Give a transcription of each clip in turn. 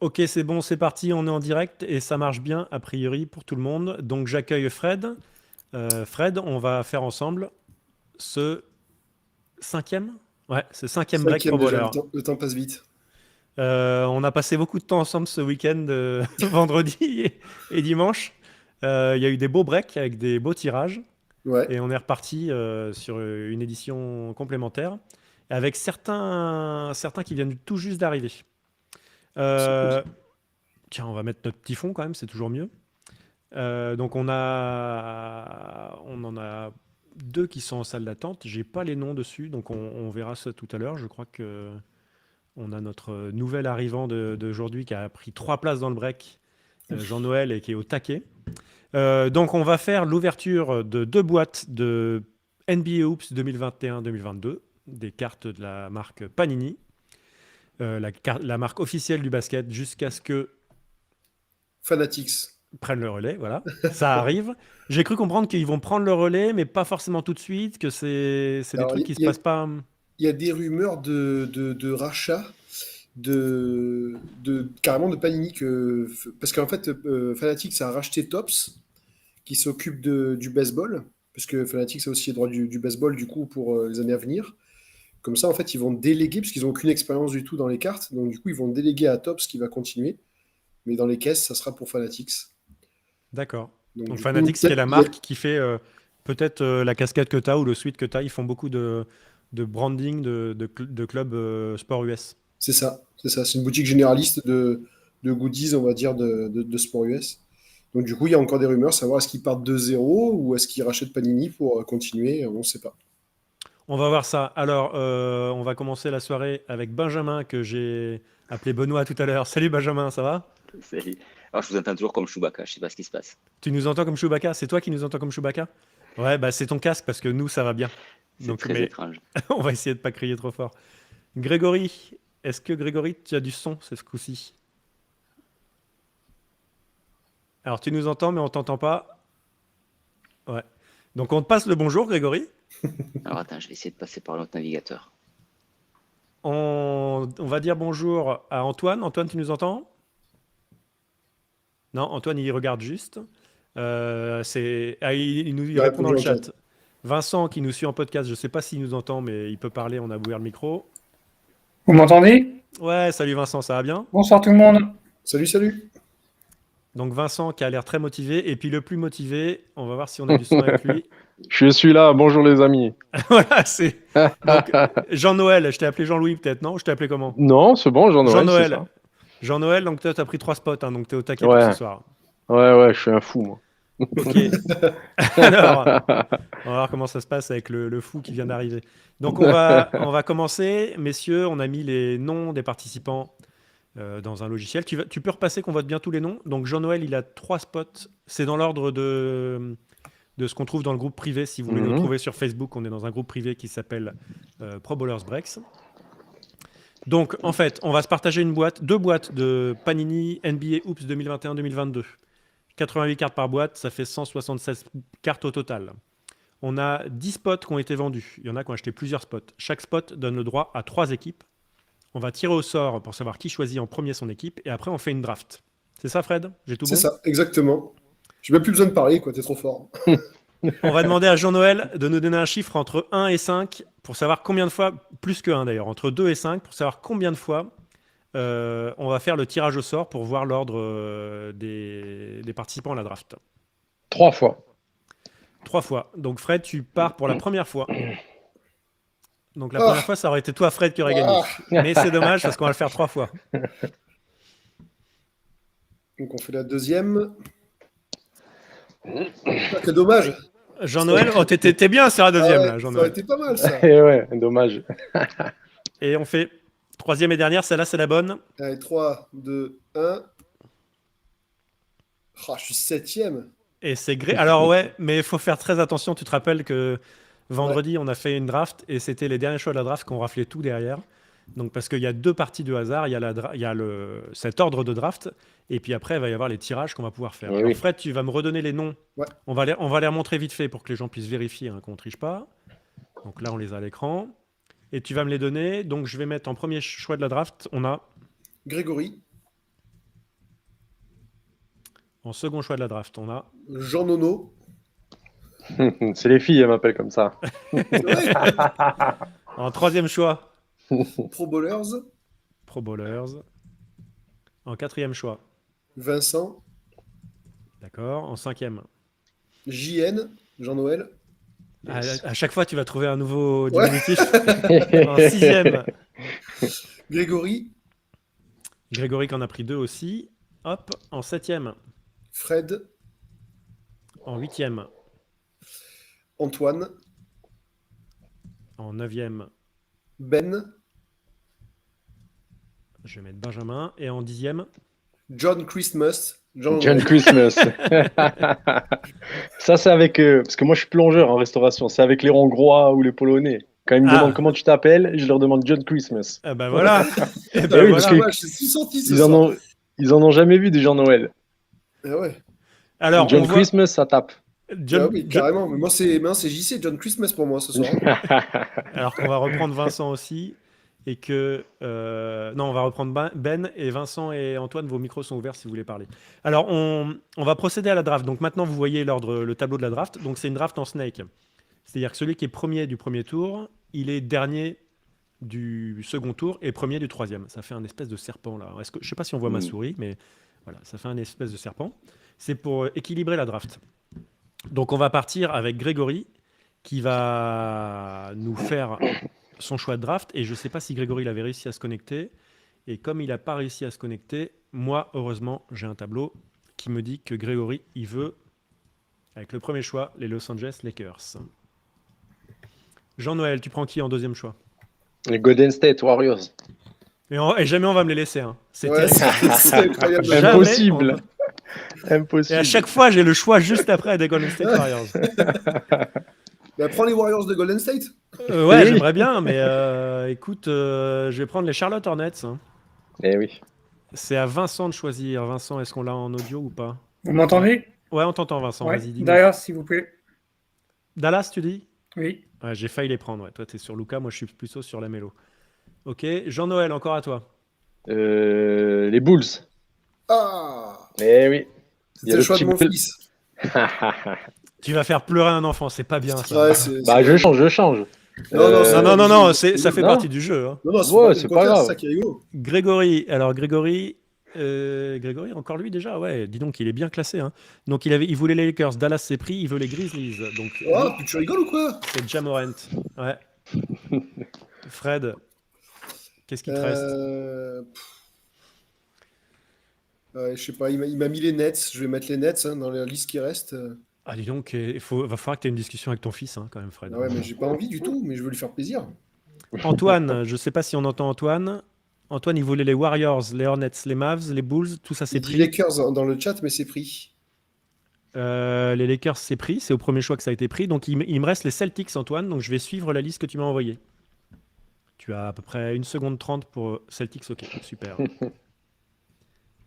Ok, c'est bon, c'est parti, on est en direct et ça marche bien a priori pour tout le monde. Donc j'accueille Fred. Fred, on va faire ensemble ce cinquième? Ouais, ce cinquième break Cinquième Pro déjà, Bowler. le temps passe vite. On a passé beaucoup de temps ensemble ce week-end, vendredi et dimanche. Il y a eu des beaux breaks avec des beaux tirages Ouais, et on est reparti sur une édition complémentaire avec certains qui viennent tout juste d'arriver. c'est cool ça. Euh, Tiens, on va mettre notre petit fond quand même, c'est toujours mieux. Donc on en a deux qui sont en salle d'attente. J'ai pas les noms dessus, donc on verra ça tout à l'heure. Je crois que on a notre nouvel arrivant d'aujourd'hui qui a pris 3 places dans le break, Jean-Noël, et qui est au taquet. Donc on va faire l'ouverture de 2 boîtes de NBA Hoops 2021-2022, des cartes de la marque Panini, la marque officielle du basket, jusqu'à ce que Fanatics. prennent le relais, voilà. Ça arrive. J'ai cru comprendre qu'ils vont prendre le relais, mais pas forcément tout de suite, que c'est des Alors, trucs qui se passent pas. il y a des rumeurs de rachat carrément de Panini parce qu'en fait Fanatics a racheté Topps qui s'occupe du baseball parce que Fanatics a aussi les droits du baseball du coup pour les années à venir. Comme ça en fait ils vont déléguer parce qu'ils n'ont aucune expérience du tout dans les cartes donc du coup ils vont déléguer à Topps qui va continuer mais dans les caisses ça sera pour Fanatics. D'accord. Donc Donc du coup Fanatics, qui est la marque qui fait peut-être la casquette que tu as ou le suite que tu as, ils font beaucoup de branding de clubs sport US. c'est ça, c'est une boutique généraliste de goodies on va dire de sport US. Donc du coup, il y a encore des rumeurs, savoir est-ce qu'ils partent de zéro ou est-ce qu'ils rachètent Panini pour continuer, on ne sait pas. On va voir ça. Alors, on va commencer la soirée avec Benjamin, que j'ai appelé Benoît tout à l'heure. Salut Benjamin, ça va? Salut. Alors, je vous entends toujours comme Chewbacca, je sais pas ce qui se passe. Tu nous entends comme Chewbacca? C'est toi qui nous entends comme Chewbacca? Ouais, bah c'est ton casque parce que nous, ça va bien. C'est Donc, très mais étrange. on va essayer de pas crier trop fort. Grégory, est-ce que Grégory, tu as du son ce coup-ci? Alors, tu nous entends, mais on t'entend pas. Ouais. Donc, on te passe le bonjour, Grégory. Alors, attends, je vais essayer de passer par l'autre navigateur. On va dire bonjour à Antoine. Antoine, tu nous entends? Non, Antoine, il regarde juste. Il Ouais, répond dans le bonjour John. chat. Vincent, qui nous suit en podcast, je ne sais pas s'il nous entend, mais il peut parler, on a ouvert le micro. Vous m'entendez? Ouais, salut Vincent, ça va bien? Bonsoir tout le monde. Salut, salut. Donc Vincent qui a l'air très motivé, et puis le plus motivé, on va voir si on a du son avec lui. Je suis là, bonjour les amis. Voilà, c'est... Donc Jean-Noël, je t'ai appelé Jean-Louis peut-être, non? Je t'ai appelé comment? Non, c'est bon, Jean-Noël, c'est Jean-Noël. ça. Jean-Noël, donc toi, t'as pris 3 spots, hein, donc t'es au taquet pour ce Ouais, soir. ouais, je suis un fou, moi. Ok. Alors, on va voir comment ça se passe avec le fou qui vient d'arriver. Donc on va commencer. Messieurs, on a mis les noms des participants dans un logiciel. Tu peux repasser qu'on vote bien tous les noms. Donc Jean-Noël, il a 3 spots. C'est dans l'ordre de ce qu'on trouve dans le groupe privé. Si vous voulez nous Mhm. trouver sur Facebook, on est dans un groupe privé qui s'appelle Pro Bowlers Breaks. Donc en fait, on va se partager 2 boîtes de Panini NBA Hoops 2021-2022. 88 cartes par boîte, ça fait 176 cartes au total. On a 10 spots qui ont été vendus. Il y en a qui ont acheté plusieurs spots. Chaque spot donne le droit à 3 équipes. On va tirer au sort pour savoir qui choisit en premier son équipe. Et après, on fait une draft. C'est ça, Fred? J'ai tout C'est bon? ça, exactement. J'ai même plus besoin de parler, quoi, t'es trop fort. On va demander à Jean-Noël de nous donner un chiffre entre 1 et 5 pour savoir combien de fois, plus que 1 d'ailleurs, entre 2 et 5, pour savoir combien de fois on va faire le tirage au sort pour voir l'ordre des participants à la draft. 3 fois. 3 fois. Donc Fred, tu pars pour la première fois. Donc la première Ah, fois, ça aurait été toi, Fred, qui aurait gagné. ah. Mais c'est dommage parce qu'on va le faire 3 fois. Donc on fait la deuxième. Ah, quel dommage. Ça aurait Jean-Noël, été... oh, t'es bien sur la Ah deuxième, ouais, là, ça aurait Jean-Noël. été pas mal ça. Et ouais, dommage. Et on fait troisième et dernière, celle-là, c'est la bonne. Allez, 3, 2, 1. Ah, je suis septième. Et c'est gré. Alors ouais, mais il faut faire très attention. Tu te rappelles que Ouais, vendredi, on a fait une draft et c'était les derniers choix de la draft qu'on raflait tout derrière. Donc parce qu'il y a 2 parties de hasard, il y a cet ordre de draft et puis après il va y avoir les tirages qu'on va pouvoir faire. Et Alors oui. Fred, tu vas me redonner les noms. ouais. On va les remontrer vite fait pour que les gens puissent vérifier qu'on ne triche pas. Donc là, on les a à l'écran. Et tu vas me les donner. Donc je vais mettre en premier choix de la draft, on a Grégory. En second choix de la draft, on a Jean Nono. C'est les filles, elles m'appellent comme ça. C'est vrai. en troisième choix Pro Bowlers. Pro Bowlers. En quatrième choix, Vincent. d'accord. En cinquième, JN. Jean-Noël. à chaque fois tu vas trouver un nouveau Ouais. diminutif. En sixième, Grégory. Grégory qui en a pris 2 aussi. Hop, en septième. Fred. En huitième. Antoine. En neuvième, Ben. je vais mettre Benjamin. Et en dixième, John Christmas. John Christmas. Ça, c'est avec. Parce que moi, je suis plongeur en restauration. C'est avec les Hongrois ou les Polonais. Quand ils me Ah. demandent comment tu t'appelles, je leur demande John Christmas. ah bah voilà. Et Ah ben oui, voilà. parce que- Ouais, j'ai si senti ce Ils en soir. ont jamais vu des gens Noël. Ah ouais. Alors, John on voit Christmas, ça tape. John- Ah oui, John- carrément. Mais moi, c'est JC, John Christmas pour moi ce soir. Alors qu'on va reprendre Vincent aussi. Et que. Non, on va reprendre Ben et Vincent et Antoine, vos micros sont ouverts si vous voulez parler. Alors, on va procéder à la draft. Donc maintenant, vous voyez le tableau de la draft. Donc c'est une draft en snake. C'est-à-dire que celui qui est premier du premier tour, il est dernier du second tour et premier du troisième. Ça fait un espèce de serpent là. Je ne sais pas si on voit ma souris, mais voilà, ça fait un espèce de serpent. C'est pour équilibrer la draft. Donc on va partir avec Grégory qui va nous faire son choix de draft. Et je ne sais pas si Grégory il avait réussi à se connecter. Et comme il n'a pas réussi à se connecter, moi, heureusement, j'ai un tableau qui me dit que Grégory, il veut, avec le premier choix, les Los Angeles Lakers. Jean-Noël, tu prends qui en deuxième choix? Les Golden State Warriors. Et jamais on va me les laisser. Hein. C'est Ouais, terrible. c'est incroyable. Jamais Impossible. Et Impossible. à chaque fois, j'ai le choix juste après des Golden State Warriors. Bah, prends les Warriors de Golden State. Ouais, Oui. j'aimerais bien, mais écoute, je vais prendre les Charlotte Hornets. Hein. Eh oui. C'est à Vincent de choisir. Vincent, est-ce qu'on l'a en audio ou pas? Vous m'entendez? Ouais, on t'entend, Vincent. Ouais. Vas-y, dis-nous. Dallas, s'il vous plaît. Dallas, tu dis? Oui. Ouais, j'ai failli les prendre. Ouais. Toi, tu es sur Luka, moi, je suis plutôt sur la mélo. Ok, Jean-Noël, encore à toi. Les Bulls. Ah, Eh oui. Il y c'était a le le choix de petit mon peu- fils. Tu vas faire pleurer un enfant, c'est pas bien ça. Ouais, c'est- Bah, je change. Non, Non, ça fait Non. partie du jeu. Hein. Non, Ouais, c'est c'est pas, pas c'est grave. ça qui est rigolo. Grégory, alors Grégory, encore lui déjà, ouais, dis donc, il est bien classé. Hein. Donc il voulait les Lakers, Dallas s'est pris, il veut les Grizzlies. Donc Oh, puis tu rigoles ou quoi? c'est Ja Morant. Ouais. Fred, qu'est-ce qui te reste? Je sais pas, il m'a mis les Nets. Je vais mettre les Nets dans la liste qui reste. Ah, dis donc, va falloir que tu aies une discussion avec ton fils, hein, quand même, Fred. Ah ouais, mais j'ai pas envie du tout, mais je veux lui faire plaisir. Antoine, je sais pas si on entend Antoine. Antoine, il voulait les Warriors, les Hornets, les Mavs, les Bulls, tout ça c'est Il dit pris. Lakers dans le chat, mais c'est pris. Les Lakers, c'est pris. C'est au premier choix que ça a été pris. Donc, il me reste les Celtics, Antoine. Donc, je vais suivre la liste que tu m'as envoyée. Tu as à peu près 1 seconde 30 pour Celtics. Ok, super.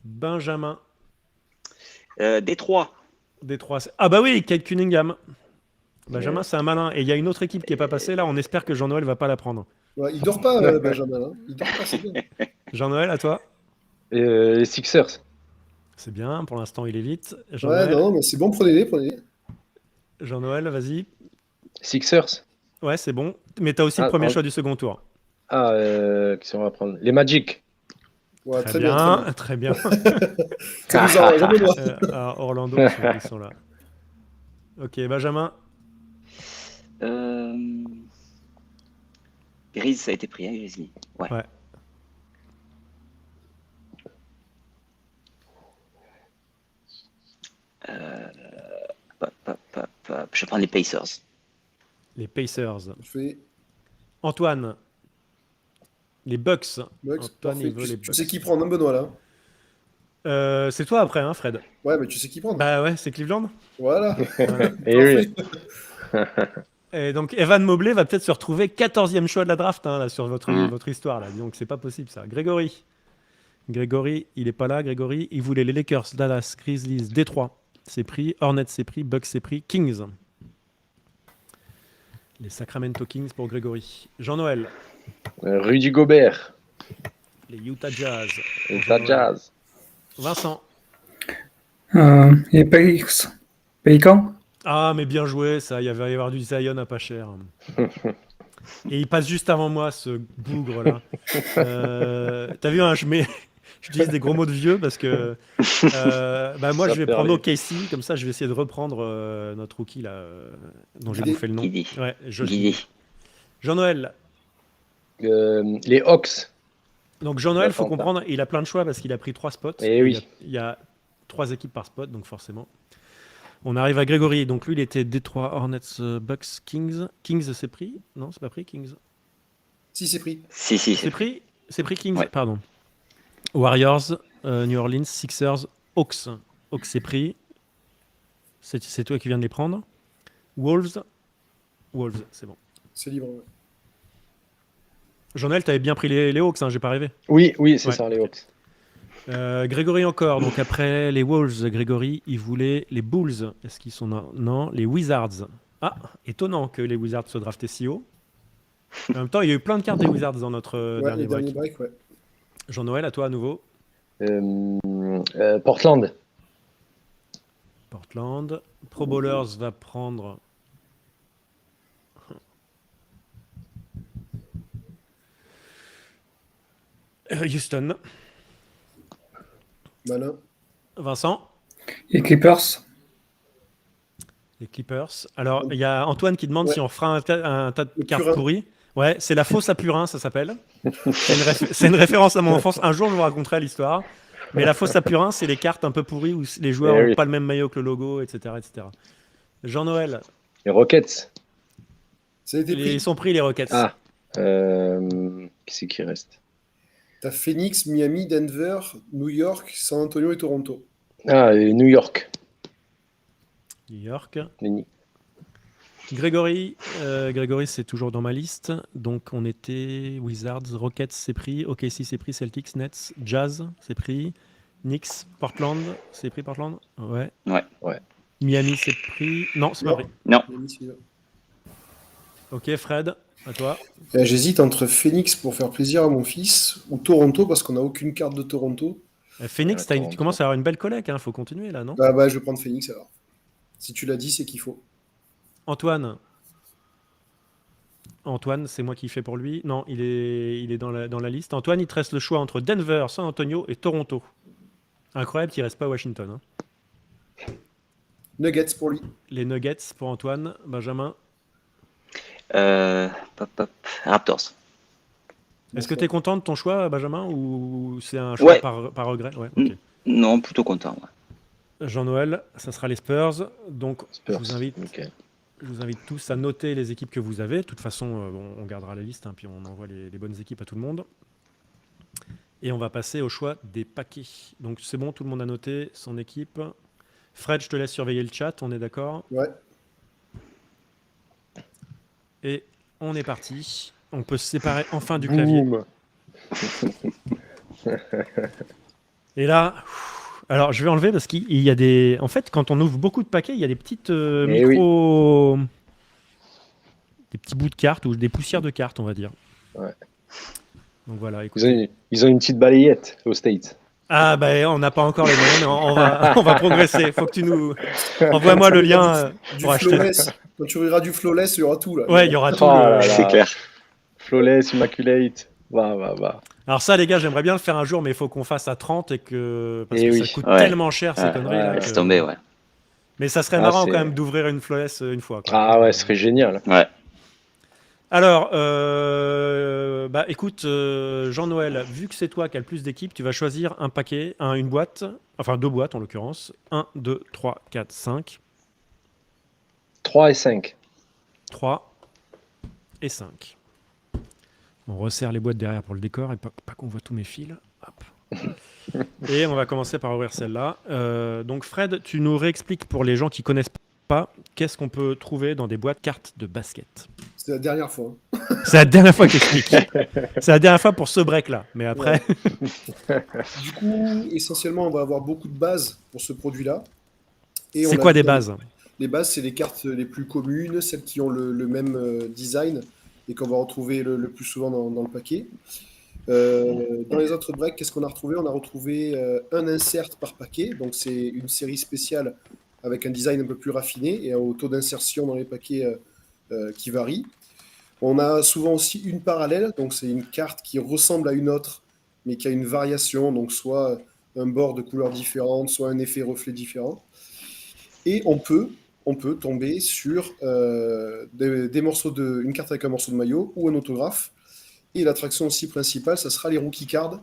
Benjamin, Détroit. Détroit. Ah bah oui, Kate Cunningham. Benjamin, c'est un malin. Et il y a une autre équipe qui n'est pas passée. Là, on espère que Jean-Noël va pas la prendre. Ouais, il dort pas, Benjamin. Hein. Il dort pas, c'est bien. Jean-Noël, à toi. Les Sixers. C'est bien. Pour l'instant, il est vite. Ouais, Jean-Noël, non, mais c'est bon, prenez-les, prenez-les. Jean-Noël, vas-y. Sixers. Ouais, c'est bon. Mais tu as aussi le Ah, premier ah. choix du second tour. Ah, qu'est-ce qu'on va prendre? Les Magic. Ouais, Très bien, très bien. Ça nous arrange, jamais moi. À Orlando, ils sont là. Ok, Benjamin. Grise, ça a été pris, hein, Grizzly. Ouais. Ouais. Je vais prendre les Pacers. Les Pacers. Je fais Antoine. Les Bucks. Bucks, Antoine, parfait. il veut les Tu Bucks. sais qui prendre, hein, Benoît, là? C'est toi après, hein, Fred. Ouais, mais tu sais qui prendre. Bah ouais, c'est Cleveland. Voilà. Eh oui. Et donc Evan Mobley va peut-être se retrouver 14e choix de la draft hein, là, sur votre Mm. histoire. Là. Donc c'est pas possible ça. Grégory, il est pas là. Grégory, il voulait les Lakers, Dallas, Grizzlies, Détroit. C'est pris. Hornets, c'est pris. Bucks, c'est pris. Kings. Les Sacramento Kings pour Grégory. Jean-Noël, Rudy Gobert. les Utah Jazz. Utah Jazz. Vincent, Et Pélix. Pélican. Ah, mais bien joué, ça. Il va y avoir du Zion à pas cher. Et il passe juste avant moi, ce bougre là. T'as vu, hein, j'utilise des gros mots de vieux parce que moi Ça je vais perd prendre les- OKC, comme ça je vais essayer de reprendre notre rookie là, dont j'ai Guidé. bouffé le nom. Guidé. Ouais, Josh Guidé. Giddey. Jean-Noël. Les Hawks. Donc Jean-Noël, faut L'Atlanta. comprendre, il a plein de choix parce qu'il a pris 3 spots. Eh oui. Il y a 3 équipes par spot, donc forcément. On arrive à Grégory, donc lui il était Détroit, Hornets, Bucks, Kings. Kings c'est pris? Non, c'est pas pris, Kings. Si, c'est pris. Si, C'est pris? C'est pris Kings, Ouais. pardon. Warriors, New Orleans, Sixers, Hawks. Hawks c'est pris. C'est toi qui viens de les prendre. Wolves, c'est bon. C'est libre. Ouais. Jean-Noël, t'avais bien pris les Hawks, hein, j'ai pas rêvé. Oui, c'est Ouais. ça, les Hawks. Grégory encore, donc après les Wolves, Grégory, il voulait les Bulls. Est-ce qu'ils sont non, les Wizards. Ah, étonnant que les Wizards soient draftés si haut. En même temps, il y a eu plein de cartes des Wizards dans notre Ouais, dernier les derniers break. breaks, ouais. Jean-Noël, à toi à nouveau. Portland. Portland. Pro Bowlers va prendre. Houston. Malin. Vincent. Et Clippers. Les Clippers. Alors, il y a Antoine qui demande Ouais. si on fera un tas de Le cartes purin. pourries. Ouais, c'est la fausse à purin, ça s'appelle. C'est une référence à mon enfance. Un jour, je vous raconterai l'histoire. Mais la fausse à purin, c'est les cartes un peu pourries où les joueurs Eh n'ont oui. pas le même maillot que le logo, etc. etc. Jean-Noël, Les Rockets. Ça a été pris. ils sont pris les Rockets. Ah. Qui c'est qui reste? T'as Phoenix, Miami, Denver, New York, San Antonio et Toronto. Ah, et New York. New York. Lenny. Grégory, c'est toujours dans ma liste. Donc on était Wizards, Rockets, c'est pris. OKC, c'est pris. Celtics, Nets, Jazz, c'est pris. Knicks, Portland, c'est pris Portland. Ouais. Ouais. Miami, c'est pris. Non, c'est pas Non. pris. Miami, c'est là. Ok, Fred, à toi. J'hésite entre Phoenix pour faire plaisir à mon fils ou Toronto parce qu'on n'a aucune carte de Toronto. Phoenix, tu Toronto. commences à avoir une belle collecte, hein, faut continuer là, non? Bah, je vais prendre Phoenix alors. Si tu l'as dit, c'est qu'il faut. Antoine. Antoine, c'est moi qui fais pour lui. Non, il est dans la liste. Antoine, il te reste le choix entre Denver, San Antonio et Toronto. Incroyable qu'il reste pas à Washington. Hein. Nuggets pour lui. Les Nuggets pour Antoine. Benjamin. Raptors. Est-ce que tu es content de ton choix, Benjamin, ou c'est un choix Ouais. par regret? Ouais, ok. Non, plutôt content. Ouais. Jean-Noël, ça sera les Spurs. Donc, Spurs. je vous invite tous à noter les équipes que vous avez. De toute façon, on gardera la liste, hein, puis on envoie les bonnes équipes à tout le monde. Et on va passer au choix des paquets. Donc, c'est bon, tout le monde a noté son équipe. Fred, je te laisse surveiller le chat, on est d'accord? Ouais. Et on est parti. On peut se séparer enfin du clavier. Boum. Et là, alors je vais enlever parce qu'il y a des... En fait, quand on ouvre beaucoup de paquets, il y a des petites micro... Des petits bouts de cartes ou des poussières de cartes, on va dire. Ouais. Donc voilà, écoutez. Ils ont une petite balayette aux States. Ah ben, on n'a pas encore les moyens, mais on va progresser. Faut que tu nous... Envoie-moi le lien Du pour acheter. flawless. Quand tu ouvriras du flawless, il y aura tout là. Ouais, il y aura tout. Oh là là. C'est clair. Flawless, Immaculate. Va. Alors ça, les gars, j'aimerais bien le faire un jour, mais il faut qu'on fasse à 30 et que... Parce Eh que oui. ça coûte Ouais. tellement cher, ces Ouais, conneries. là, Laisse que- tomber, ouais. Mais ça serait Ah, marrant c'est- quand même d'ouvrir une flawless une fois. quoi. Ah ouais, ce serait génial. Ouais. Alors, écoute, Jean-Noël, vu que c'est toi qui as le plus d'équipes, tu vas choisir un paquet, une boîte, enfin 2 boîtes en l'occurrence. 1, 2, 3, 4, 5, 3 et 5. 3 et 5. On resserre les boîtes derrière pour le décor et pas qu'on voit tous mes fils. Hop. Et on va commencer par ouvrir celle-là. Donc Fred, tu nous réexpliques pour les gens qui connaissent pas, qu'est-ce qu'on peut trouver dans des boîtes cartes de basket. C'est la dernière fois. Hein. C'est la dernière fois que j'explique. C'est la dernière fois pour ce break-là. Mais après, Du coup, essentiellement, on va avoir beaucoup de bases pour ce produit-là. Et on c'est a quoi vu des dans- bases? Les bases, c'est les cartes les plus communes, celles qui ont le même design et qu'on va retrouver le plus souvent dans le paquet. Dans les autres breaks, qu'est-ce qu'on a retrouvé? On a retrouvé un insert par paquet, donc c'est une série spéciale avec un design un peu plus raffiné et au taux d'insertion dans les paquets qui varie. On a souvent aussi une parallèle, donc c'est une carte qui ressemble à une autre, mais qui a une variation, donc soit un bord de couleur différente, soit un effet reflet différent. Et on peut tomber sur des morceaux une carte avec un morceau de maillot ou un autographe. Et l'attraction aussi principale, ça sera les rookie cards,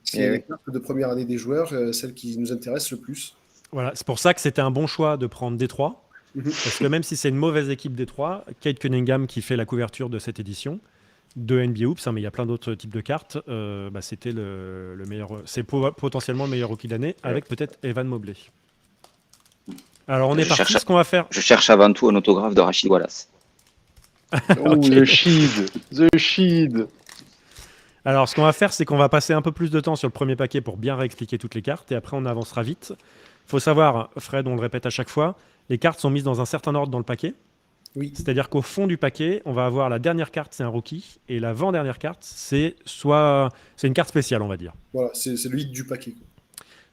qui est les cartes de première année des joueurs, celle qui nous intéresse le plus. Voilà, c'est pour ça que c'était un bon choix de prendre Détroit. Parce que même si c'est une mauvaise équipe Détroit, Kate Cunningham qui fait la couverture de cette édition de NBA Hoops, mais il y a plein d'autres types de cartes, c'était le meilleur, c'est potentiellement le meilleur rookie d'année, avec peut-être Evan Mobley. Alors on est parti, ce qu'on va faire. Je cherche avant tout un autographe de Rachid Wallace. Oh, Ok. The Shid. Alors ce qu'on va faire, c'est qu'on va passer un peu plus de temps sur le premier paquet pour bien réexpliquer toutes les cartes, et après on avancera vite. Il faut savoir, Fred, on le répète à chaque fois, les cartes sont mises dans un certain ordre dans le paquet. Oui. C'est-à-dire qu'au fond du paquet, on va avoir la dernière carte, c'est un rookie, et l'avant-dernière carte, c'est une carte spéciale, on va dire. Voilà, c'est le hit du paquet.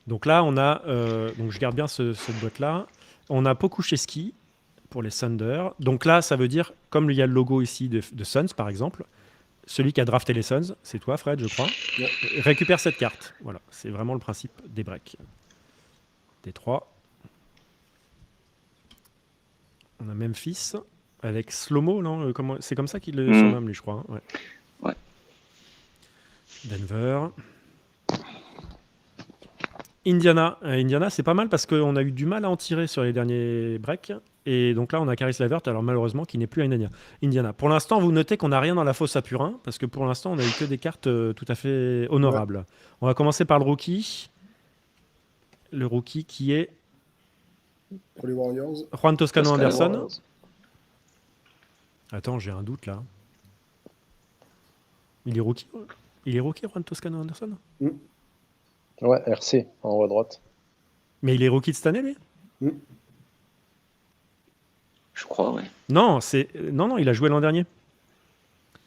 Donc là, on a, donc je garde bien cette boîte-là. On a Pokuševski pour les Thunder. Donc là, ça veut dire, comme il y a le logo ici de Suns, par exemple, celui qui a drafté les Suns, c'est toi, Fred, je crois, récupère cette carte. Voilà, c'est vraiment le principe des breaks. Détroit. On a Memphis avec Slow-Mo, non? C'est comme ça qu'il le surnomme, lui, je crois. Hein. Ouais. Denver. Indiana. Indiana, c'est pas mal parce qu'on a eu du mal à en tirer sur les derniers breaks. Et donc là, on a Caris LeVert, alors malheureusement, qui n'est plus à Indiana. Pour l'instant, vous notez qu'on n'a rien dans la fosse à Purin, parce que pour l'instant, on a eu que des cartes tout à fait honorables. Ouais. On va commencer par le rookie. Le rookie qui est Pour les Warriors. Juan Toscano Anderson. Attends, j'ai un doute là. Il est rookie Juan Toscano Anderson? Ouais, RC, en haut à droite. Mais il est rookie de cette année, lui? Je crois, ouais. Non, non, il a joué l'an dernier.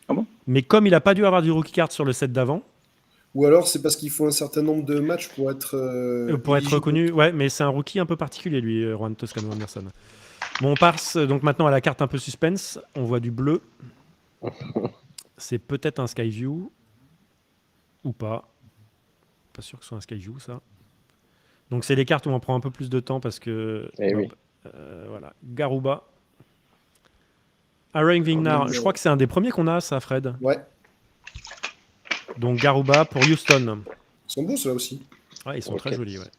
Ah bon? Mais comme il n'a pas dû avoir du rookie card sur le set d'avant. Ou alors c'est parce qu'il faut un certain nombre de matchs pour être reconnu. Ouais, mais c'est un rookie un peu particulier, lui, Juan Toscano Anderson. Bon, on passe donc maintenant à la carte un peu suspense. On voit du bleu. C'est peut-être un Skyview ou pas. Pas sûr que ce soit un Skyview, ça. Donc c'est les cartes où on prend un peu plus de temps parce que... oui. Voilà. Garuba. Aaron Vignar. Je crois que c'est un des premiers qu'on a, ça, Fred. Ouais. Donc Garuba pour Houston. Ils sont beaux, ceux-là aussi. Ouais, ils sont très jolis, ouais.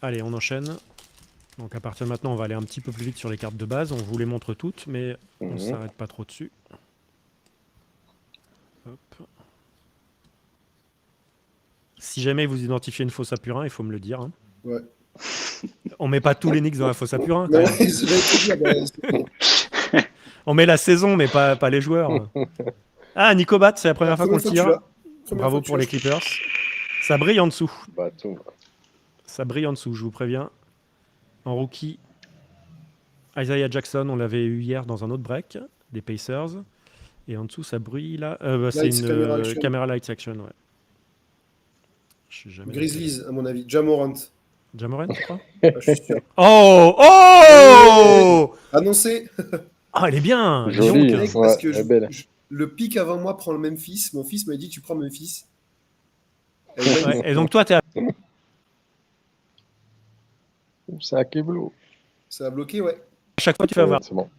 Allez, on enchaîne. Donc à partir de maintenant, on va aller un petit peu plus vite sur les cartes de base. On vous les montre toutes, mais on ne s'arrête pas trop dessus. Hop. Si jamais vous identifiez une fosse à Purin, il faut me le dire. Hein. Ouais. On met pas tous les Knicks dans la fosse à Purin. Non, dire, on met la saison, mais pas les joueurs. Ah, Nico Bat, c'est la première fois qu'on le tire. Bravo pour les Clippers. Ça brille en dessous. Ça brille en dessous, je vous préviens. En rookie, Isaiah Jackson, on l'avait eu hier dans un autre break, des Pacers. Et en dessous, ça brille là. C'est une caméra light action, ouais. Grizzlies, à mon avis. Ja Morant. Ja Morant, tu crois? Je suis sûr. Oh Annoncé. Ah, elle est bien. Jolie, donc, parce que le pic avant moi prend le Memphis. Mon fils m'a dit tu prends Memphis. Et donc toi, t'es à... C'est à Keblo. Ça a bloqué, ouais. À chaque fois, tu fais avoir. C'est bon.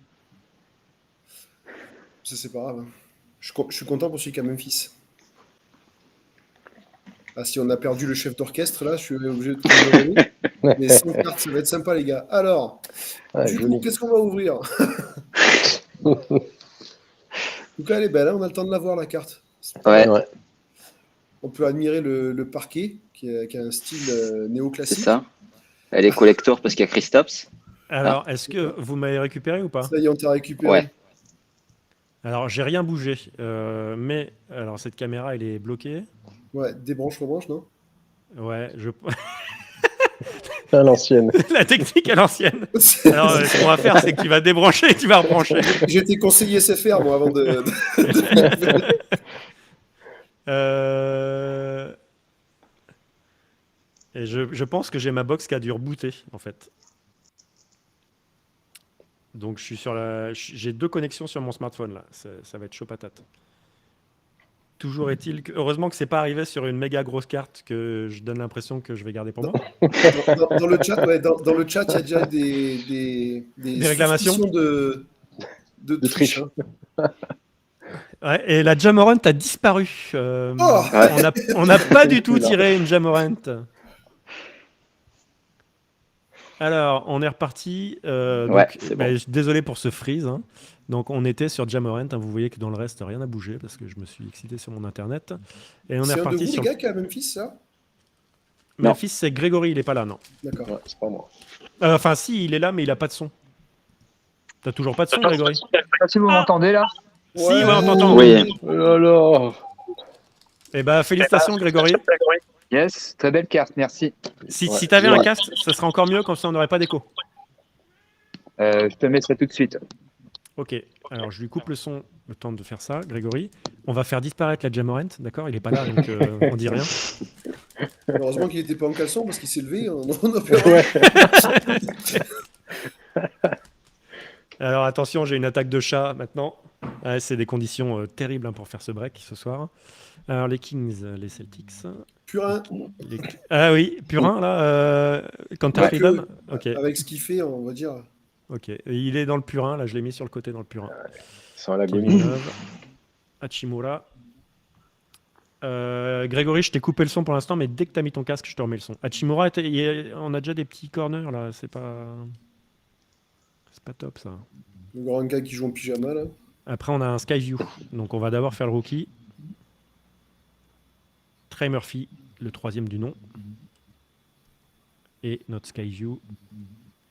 Ça, c'est pas grave. Je suis content pour celui qui a Memphis. Ah, si on a perdu le chef d'orchestre, là, je suis obligé de trouver. Mais 100 cartes, ça va être sympa, les gars. Alors, du coup, qu'est-ce qu'on va ouvrir? En tout cas, elle est belle, hein, on a le temps de la voir, la carte. Ouais. On peut admirer le parquet, qui a un style néoclassique. C'est ça. Elle est collector parce qu'il y a Kristaps. Alors, est-ce que vous m'avez récupéré ou pas? Ça y est, on t'a récupéré. Ouais. Alors, j'ai rien bougé. Mais, alors, cette caméra, elle est bloquée. Ouais, débranche, rebranche, non? Ouais, À l'ancienne. La technique à l'ancienne. Alors, ce qu'on va faire, c'est que tu vas débrancher et tu vas rebrancher. J'ai été conseiller SFR, moi, avant de... Euh, Et je pense que j'ai ma box qui a dû rebooter, en fait. Donc, j'ai 2 connexions sur mon smartphone, là. Ça va être chaud patate. Toujours est-il que... Heureusement que c'est pas arrivé sur une méga grosse carte que je donne l'impression que je vais garder pour moi. Dans le chat, ouais, dans le chat, il y a déjà des réclamations suspicions de triche. triche. Hein. Ouais, et la Jamorant a disparu. Oh On n'a pas du tout tiré une Jamorant. Alors, on est reparti. Ouais, Donc, c'est bon. désolé pour ce freeze. Hein. Donc, on était sur Jamorant. Hein, vous voyez que dans le reste, rien n'a bougé parce que je me suis excité sur mon internet. Et on est C'est un de reparti vous, sur. les gars, qui a Memphis, ça? Mon Non. fils, c'est Grégory, il est pas là, non. D'accord. Ouais, c'est pas moi. Enfin, si, il est là, mais il a pas de son. T'as toujours pas de son, Grégory? Je sais pas si vous m'entendez là. Si, ouais, on t'entend. Oui. Oh là là. Eh ben, félicitations, Grégory. Yes, très belle carte, merci. Si Ouais. t'avais un Ouais. casque, ça serait encore mieux, comme ça on n'aurait pas d'écho. Je te mettrai tout de suite. Ok, alors je lui coupe le son, le temps de faire ça, Grégory. On va faire disparaître la Jamorant, d'accord? Il est pas là, donc on dit rien. Heureusement qu'il n'était pas en caleçon parce qu'il s'est levé. On a fait Ouais. Alors attention, j'ai une attaque de chat maintenant. Ouais, c'est des conditions terribles hein, pour faire ce break ce soir. Alors les Kings, les Celtics. Purin, Ah oui, Purin là, Counter Ouais, Freedom. que- Ok, avec ce qu'il fait, on va dire. ok. Et il est dans le Purin, là je l'ai mis sur le côté dans le Purin. Sans l'agonie. Villeneuve, Hachimura. Grégory, je t'ai coupé le son pour l'instant, mais dès que t'as mis ton casque, je te remets le son. Hachimura, on a déjà des petits corners là, c'est pas top ça. Le grand gars qui joue en pyjama, là. Après, on a un Skyview, donc on va d'abord faire le rookie. Trey Murphy, le 3e du nom. Et notre Skyview,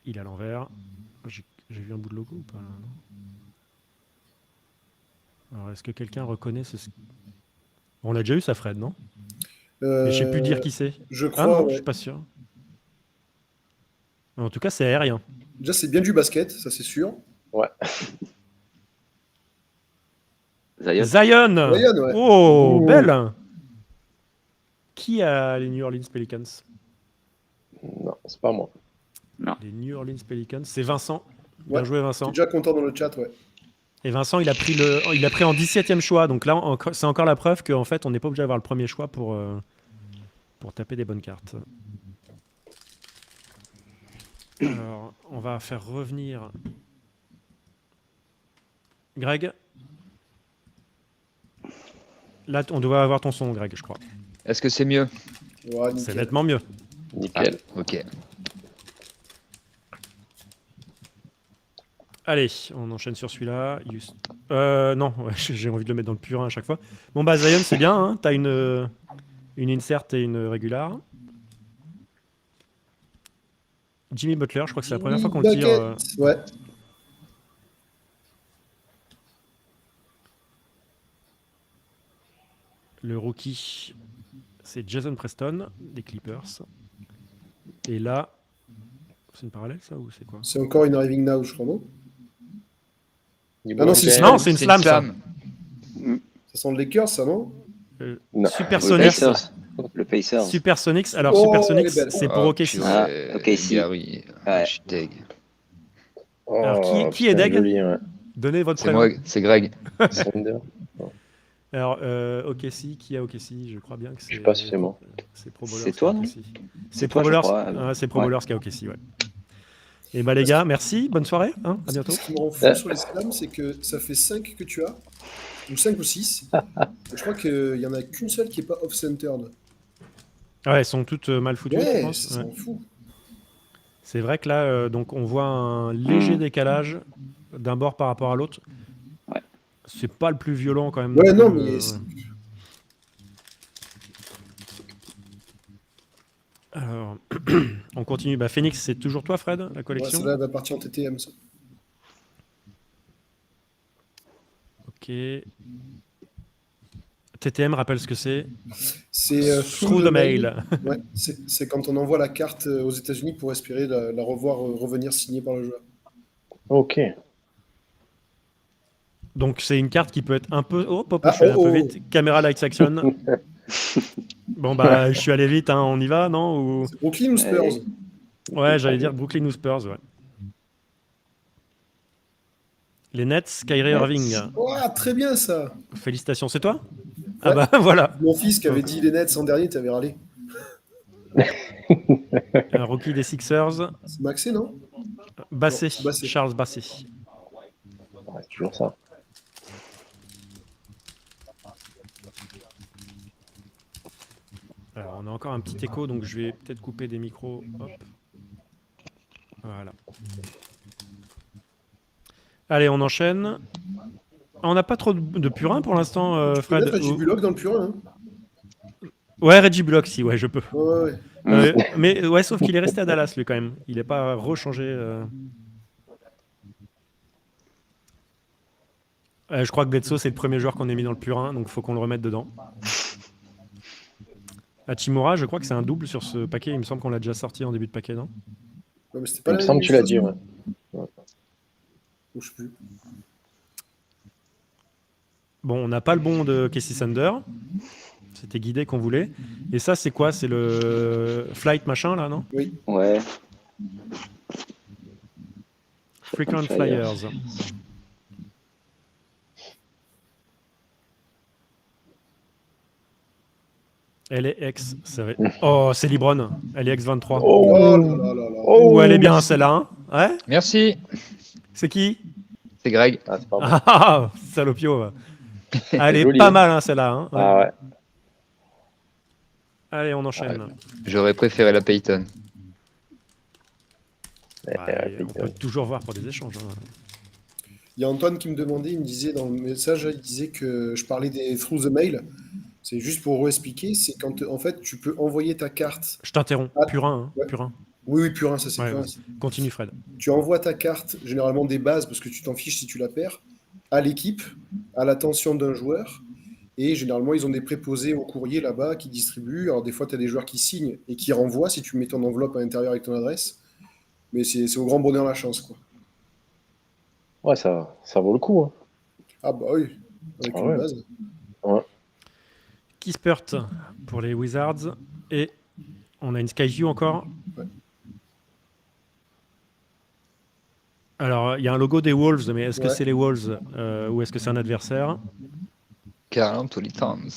il est à l'envers. J'ai vu un bout de logo ou pas là, non. Alors, est-ce que quelqu'un reconnaît ce... On l'a déjà eu, ça, Fred, non? Mais je sais plus dire qui c'est. Je Ah crois, non, je ouais. suis pas sûr. En tout cas, c'est aérien. Déjà, c'est bien du basket, ça c'est sûr. Zion. Zion! Zion, ouais. Oh, Ouh. belle! Qui a les New Orleans Pelicans? Non, c'est pas moi. Les New Orleans Pelicans, c'est Vincent. Bien Ouais. joué, Je Vincent. suis déjà content dans le chat, ouais. Et Vincent, il a pris en 17e choix. Donc là, c'est encore la preuve qu'en fait, on n'est pas obligé d'avoir le premier choix pour taper des bonnes cartes. Alors, on va faire revenir Greg. Là, on doit avoir ton son, Greg, je crois. Est-ce que c'est mieux? Ouais, C'est nickel. nettement mieux. Nickel. Ok. Allez, on enchaîne sur celui-là. Non, ouais, j'ai envie de le mettre dans le purin à chaque fois. Bon, bah, Zion, c'est bien. Hein, t'as une insert et une régular. Jimmy Butler, je crois que c'est la première fois qu'on le tire. Bucket. Ouais. Le rookie, c'est Jason Preston, des Clippers. Et là, c'est une parallèle, ça, ou c'est quoi? C'est encore une Arriving Now, je crois, non? Niveau Ah non, c'est NBA, Non, c'est une slam, ça. Ça sent le Lakers, ça, non? Non. Supersonics. Pacers. Le Pacers. Supersonics. Alors, Oh, Supersonics, elle est belle. c'est pour OKC. Ah, ok, si. Gary, Ouais. je suis deg. Oh, Alors, qui est putain, deg joli, ouais. Donnez votre C'est prénom. moi, c'est Greg. Sonder. Alors, OKC, qui a OKC? Je crois bien que c'est. Je sais pas si c'est moi. C'est Pro Bowlers C'est qui a toi, non? OKC. C'est toi, Pro je Bowlers. crois. C'est Pro Ouais. Bowlers qui a OKC, ouais. Et bah, les gars, merci. Bonne soirée. Hein, à bientôt. Ce qui me rend fou sur les slams, c'est que ça fait 5 que tu as, ou 5 ou 6. Je crois qu'il n'y en a qu'une seule qui n'est pas off-centered. Ah ouais, elles sont toutes mal foutues, je Ouais, pense. ça Ouais. s'en fout. C'est vrai que là, donc on voit un léger décalage d'un bord par rapport à l'autre. Ouais. C'est pas le plus violent quand même. Ouais, non, plus, mais ouais. Alors, on continue. Bah, Phoenix, c'est toujours toi, Fred, la ouais, collection? celle-là va partir en TTM, ça. Ok. TTM, rappelle ce que c'est. C'est Through the mail. Ouais, c'est quand on envoie la carte aux États-Unis pour espérer la revoir revenir signée par le joueur. Ok. Donc c'est une carte qui peut être un peu... Oh, pop, Ah, je suis allé un peu oh, oh. vite. Caméra light action. Bon bah je suis allé vite, hein. On y va, non ou... C'est Brooklyn ou Spurs? Allez. Ouais, j'allais dire Brooklyn ou Spurs, ouais. Les Nets, Kyrie Nets. Irving. Ouah, très bien ça. Félicitations, c'est toi? Ah Ouais. bah voilà. Mon fils qui avait dit les Nets en dernier, t'avais râlé. Un rookie des Sixers. C'est Maxé, non? Bassé, Non, Bassé. Charles Bassé. Ouais, c'est toujours ça. Alors, on a encore un petit écho, donc je vais peut-être couper des micros. Hop. Voilà. Allez, on enchaîne. On n'a pas trop de purin pour l'instant, Tu peux Fred. mettre Reggie Bullock dans le purin, hein? Ouais, Reggie Bullock, si, ouais, je peux. Ouais. Mais ouais, sauf qu'il est resté à Dallas, lui, quand même. Il n'est pas rechangé. Je crois que Bledsoe, c'est le premier joueur qu'on ait mis dans le purin, donc il faut qu'on le remette dedans. Hachimura, je crois que c'est un double sur ce paquet. Il me semble qu'on l'a déjà sorti en début de paquet, non? Ouais, mais c'était pas Il me la semble même que tu l'as chose, dit, non? ouais. Ou je sais plus. Bon, on n'a pas le bon de Casey Sander. C'était guidé qu'on voulait. Et ça, c'est quoi? C'est le flight machin, là, non? Oui. Ouais. Frequent Flyers. LAX, ça va... Oh, c'est Libron. LAX 23. Oh Oh, là là là là. Ouh, elle est bien, celle-là. Hein, ouais? Merci. C'est qui? C'est Greg. Ah, c'est pas bon. Ah, salopio. Va. Elle est Joli, pas hein. mal, hein, celle-là. Hein, ouais. Ah ouais. Allez, on enchaîne. J'aurais préféré la Payton. On peut toujours voir pour des échanges. Hein. Il y a Antoine qui me demandait, il me disait dans le message, il disait que je parlais des through the mail. C'est juste pour expliquer, c'est quand en fait tu peux envoyer ta carte. Je t'interromps. Ah, Purin, hein, ouais. Purin. Oui, purin, ça c'est Ouais, purin. ouais. Continue, Fred. Tu envoies ta carte, généralement des bases, parce que tu t'en fiches si tu la perds, à l'équipe, à l'attention d'un joueur. Et généralement, ils ont des préposés au courrier là-bas qui distribuent. Alors des fois, tu as des joueurs qui signent et qui renvoient si tu mets ton enveloppe à l'intérieur avec ton adresse. Mais c'est au grand bonheur la chance, quoi. Ouais, ça vaut le coup. Hein. Ah bah oui, avec Ah une ouais. base. Kispert pour les Wizards. Et on a une Skyview encore. Ouais. Alors, il y a un logo des Wolves, mais est-ce que Ouais. c'est les Wolves ou est-ce que c'est un adversaire? Carl Tolitans.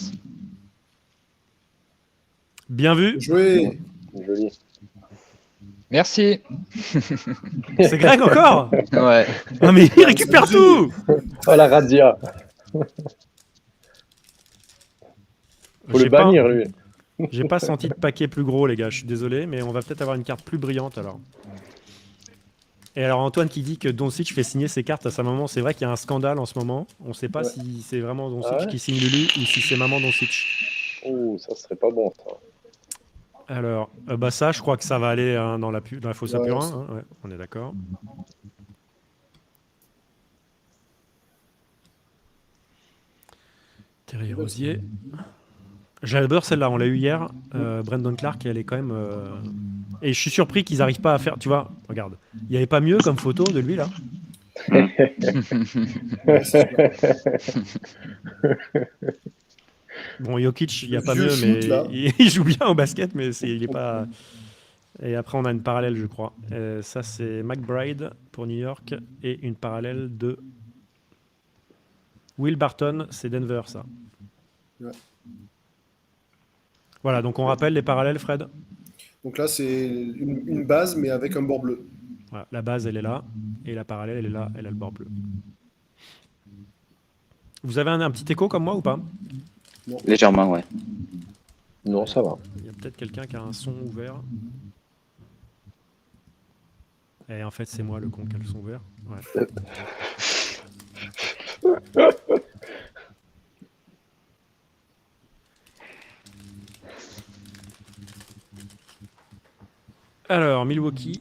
Bien vu. Jouer. Joli. Merci. C'est Greg encore. Ouais. Non mais il récupère tout. Oh la razzia. Faut le bannir, lui. J'ai pas senti de paquet plus gros, les gars. Je suis désolé, mais on va peut-être avoir une carte plus brillante alors. Et alors Antoine qui dit que Doncic fait signer ses cartes à sa maman, c'est vrai qu'il y a un scandale en ce moment. On sait pas Ouais. si c'est vraiment Doncic Ah ouais qui signe Lulu ou si c'est maman Doncic. Oh, ça serait pas bon, ça. Alors, bah ça, je crois que ça va aller hein, dans la fosse à Ouais, Purin. c'est- Hein, ouais, on est d'accord. Terry Rosier. J'adore celle-là, on l'a eu hier. Brandon Clark, elle est quand même. Et je suis surpris qu'ils n'arrivent pas à faire. Tu vois, regarde. Il n'y avait pas mieux comme photo de lui là. Ouais, c'est sûr. Bon, Jokic, il n'y a Le pas vieux mieux, shoot, mais là. il joue bien au basket, mais il est pas. Et après, on a une parallèle, je crois. Ça, c'est McBride pour New York et une parallèle de Will Barton, c'est Denver, ça. Ouais. Voilà, donc on rappelle les parallèles, Fred. Donc là, c'est une base, mais avec un bord bleu. Voilà, la base, elle est là, et la parallèle, elle est là, elle a le bord bleu. Vous avez un petit écho comme moi ou pas? Légèrement, ouais. Non, ça va. Il y a peut-être quelqu'un qui a un son ouvert. Et en fait, c'est moi le con qui a le son ouvert. Ouais. Alors, Milwaukee.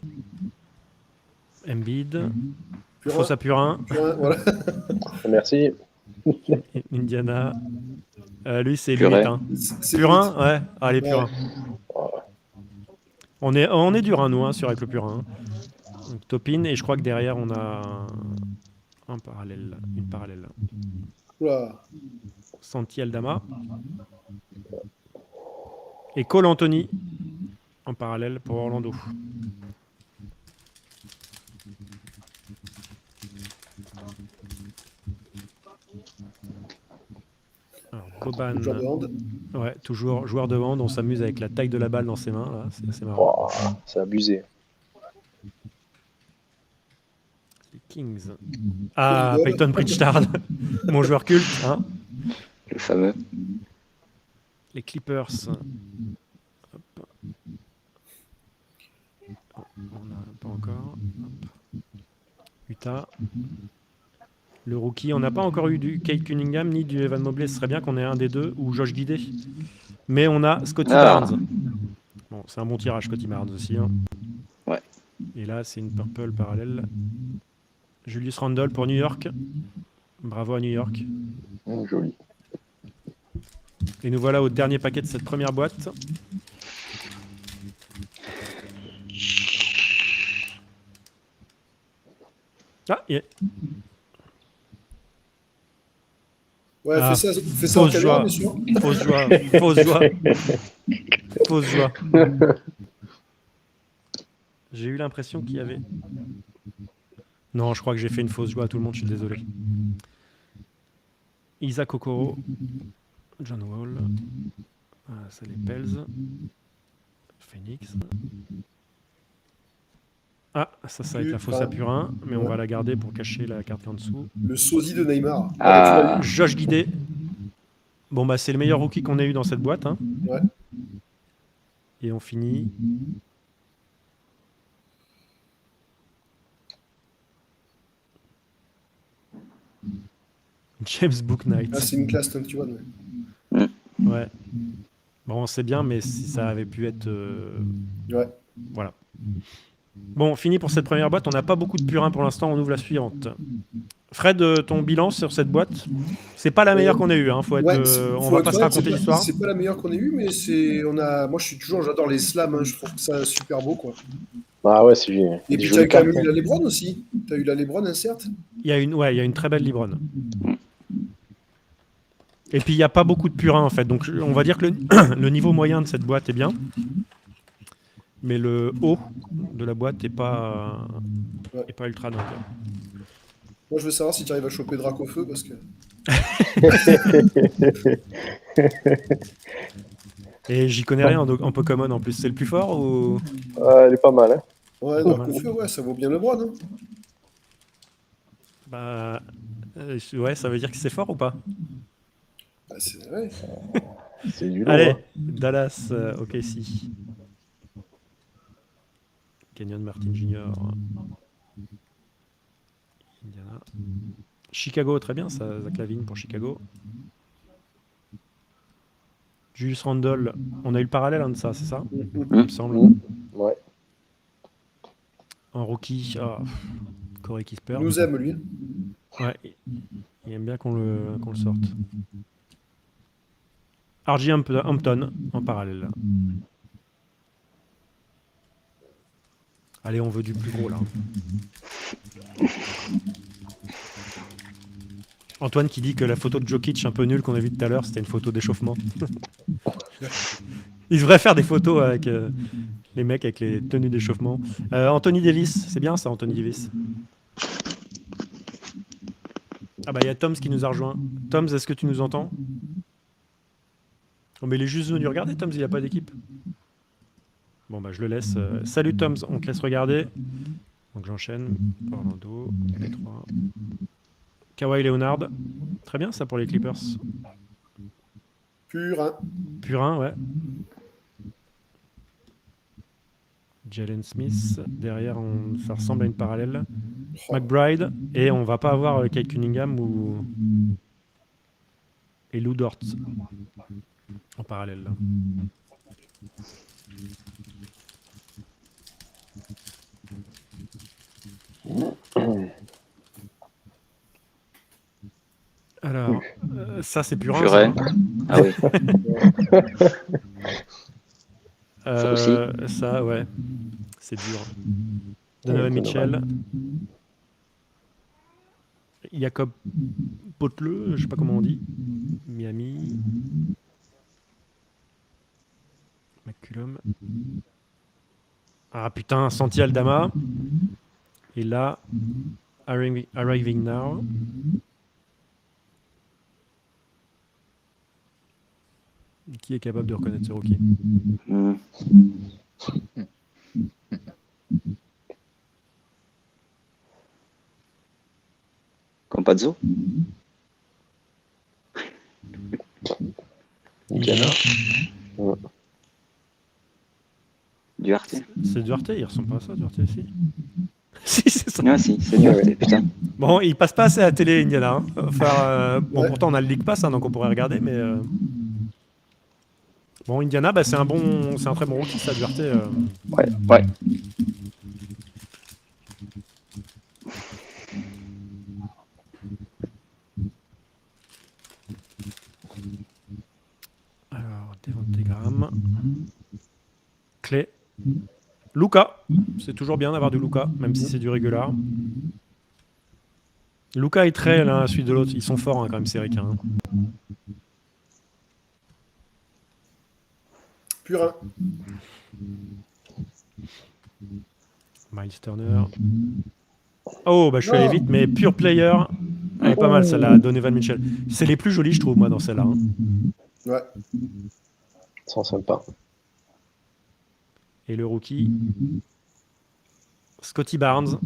Embiid. Purin, Fossa Purin. purin, voilà. Merci. Indiana. Lui, c'est Purin. limite. Hein. C'est Purin, ouais. Allez, Ouais. Purin. On est dur, hein, nous, hein, sur avec le Purin. Hein. Donc, Topin, et je crois que derrière, on a Un parallèle, une parallèle. Oula. Santi Aldama. Et Cole Anthony en parallèle pour Orlando. Alors, Boban, Joueur de hand. ouais, toujours joueur de hand, on s'amuse avec la taille de la balle dans ses mains, là, c'est assez marrant. Oh, c'est abusé. Les Kings. Ah, Football. Peyton Pritchard, mon joueur culte. Hein. Le fameux. Les Clippers. Hop. Oh, on n'a pas encore. Hop. Utah. Le rookie, on n'a pas encore eu du Kate Cunningham ni du Evan Mobley. Ce serait bien qu'on ait un des deux ou Josh Giddey. Mais on a Scotty Ah. Barnes. Bon, c'est un bon tirage, Scotty Barnes aussi. Hein. Ouais. Et là, c'est une purple parallèle. Julius Randle pour New York. Bravo à New York. Joli. Et nous voilà au dernier paquet de cette première boîte. Ah, Ouais, Ah, fais ça en fausse caméra, joie. bien sûr. Fausse joie, fausse joie. Fausse joie. J'ai eu l'impression qu'il y avait... Non, je crois que j'ai fait une fausse joie à tout le monde, je suis désolé. Isaac Okoro, John Wall, ça les Pels, Phoenix. Ah, ça va être la fausse à Purin, mais on va la garder pour cacher la carte en dessous. Le sosie de Neymar. Ah. Josh Giddey. Bon, bah, c'est le meilleur rookie qu'on ait eu dans cette boîte. Hein. Ouais. Et on finit. James Bouknight. Ah, c'est une classe 21. Ouais. Ouais. Bon, c'est bien, mais si ça avait pu être. Ouais. Voilà. Bon, fini pour cette première boîte. On n'a pas beaucoup de purins pour l'instant. On ouvre la suivante. Fred, ton bilan sur cette boîte, c'est pas la meilleure qu'on ait eue. Hein. Ouais, On va pas se raconter l'histoire. C'est pas la meilleure qu'on ait eue, mais moi, j'adore les slams. Hein, je trouve ça super beau, quoi. Ah ouais, c'est génial. Et puis, tu as quand même eu la Lebron aussi. Tu as eu la Lebron, insert. Il y a une très belle Libron. Et puis, il n'y a pas beaucoup de purins, en fait. Donc, on va dire que le niveau moyen de cette boîte est bien. Mais le haut de la boîte n'est pas ultra dingue. Moi, je veux savoir si tu arrives à choper Drac au feu, parce que... Et j'y connais rien en Pokémon, en plus. C'est le plus fort ou... Elle est pas mal, hein. Ouais, Drac au feu, ouais, ça vaut bien Lebron, hein. Bah... ouais, ça veut dire que c'est fort ou pas? Bah, ouais. C'est du lourd. Allez, Hein. Dallas, ok, si. Kenyon Martin Jr. Indiana. Chicago, très bien, ça, Zach Lavine pour Chicago. Julius Randle, on a eu le parallèle de ça, c'est ça? Il me semble. Ouais. En rookie, Corey Kispert. Il nous aime, lui. Ouais, il aime bien qu'on le sorte. RJ Hampton en parallèle. Allez, on veut du plus gros là. Antoine qui dit que la photo de Jokic un peu nulle qu'on a vue tout à l'heure, c'était une photo d'échauffement. Il devrait faire des photos avec les mecs avec les tenues d'échauffement. Anthony Davis, c'est bien ça, Anthony Davis. Ah bah il y a Toms qui nous a rejoint. Toms, est-ce que tu nous entends? Oh, mais il est juste venu regarder, Toms, il n'a pas d'équipe. Bon bah je le laisse. Salut Toms, on te laisse regarder. Donc j'enchaîne. Orlando, Détroit. Kawhi Leonard. Très bien ça pour les Clippers. Purin, ouais. Jalen Smith. Derrière, ça ressemble à une parallèle. McBride. Et on va pas avoir Kate Cunningham et Lou Dort en parallèle. Là. Alors, ça c'est Purin. Purin. Ah oui. Ça aussi. Ça, ouais. C'est dur. Donovan Mitchell. Jacob Potleux, je sais pas comment on dit. Miami. McCullum. Ah putain, Santi Aldama. Et là, Arriving Now. Qui est capable de reconnaître ce rookie? Hmm. Campazzo. Indiana. Duarte. C'est Duarte, il ressemble pas à ça, Duarte ici. Si, c'est ça. Ah si, c'est Duarte, putain. Bon, il passe pas assez à la télé, Indiana. Hein. Enfin, bon, Ouais. pourtant, on a le League Pass, hein, donc on pourrait regarder, mais. Bon, Indiana, bah, c'est un très bon rookie, ça, Duarte. Ouais, ouais. Alors, Devontae Graham. Clay. Luka. C'est toujours bien d'avoir du Luka, même si c'est du régular. Luka et Trey, l'un à la suite de l'autre, ils sont forts hein, quand même, ces Ricains. Hein. Purin. Miles Turner. Oh, bah je suis allé vite, mais pure player. Elle est pas mal celle-là, Donovan Mitchell. C'est les plus jolis, je trouve, moi, dans celle-là. Hein. Ouais. Ils sont sympas. Et le rookie, Scotty Barnes.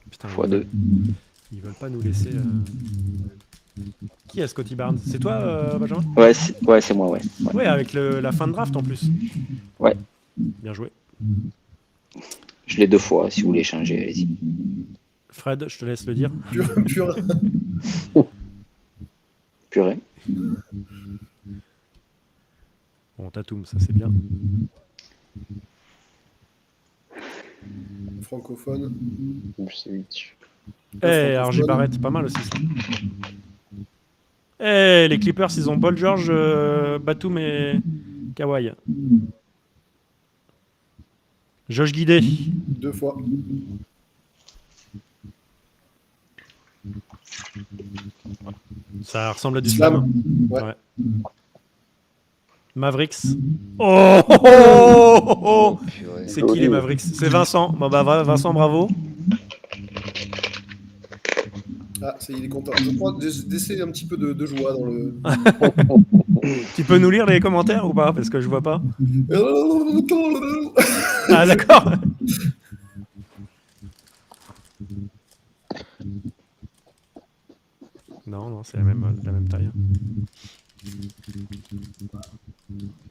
Putain, x2. ils veulent pas nous laisser. Qui est Scotty Barnes? C'est toi, Benjamin? Ouais, c'est moi, ouais. Ouais, avec la fin de draft en plus. Ouais. Bien joué. Je l'ai 2 fois, si vous voulez changer, allez-y. Fred, je te laisse le dire. Purin. Purée. Bon, Tatum, ça c'est bien. Francophone. Vucevic. Eh, RJ Barrett, pas mal aussi ça. Eh, les Clippers, ils ont Paul George, Batum et Kawhi. Josh Giddey. 2 fois. Ça ressemble à du Slam. slam. Ouais. Mavericks. Oh, oh, oh, oh, oh. Purée. C'est qui les Mavericks? C'est Vincent. Bon bah Vincent, bravo. Ah, ça y est, il est content. Je crois d'essayer un petit peu de joie dans le. Tu peux nous lire les commentaires ou pas? Parce que je vois pas. Ah d'accord. Non, c'est la même taille.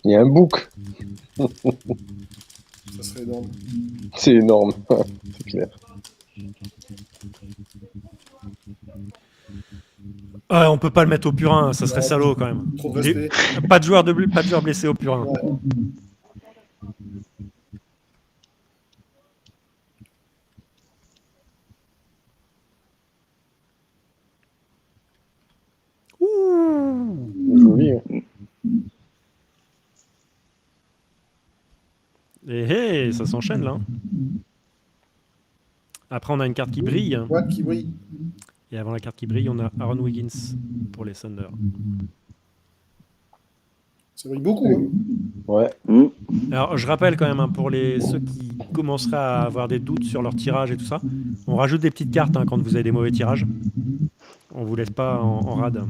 Il y a un bouc. Ça serait énorme. C'est énorme. C'est clair. Ouais, on peut pas le mettre au purin, ça serait salaud quand même. Trop de respect. Pas de joueur blessé au purin. Ouais. Joli. Hein. Et ça s'enchaîne là. Après, on a une carte qui brille. Ouais, qui brille. Et avant la carte qui brille, on a Aaron Wiggins pour les Thunder. Ça brille beaucoup. Hein. Ouais. Hmm. Alors, je rappelle quand même, hein, pour ceux qui commenceraient à avoir des doutes sur leur tirage et tout ça, on rajoute des petites cartes hein, quand vous avez des mauvais tirages. On vous laisse pas en rade.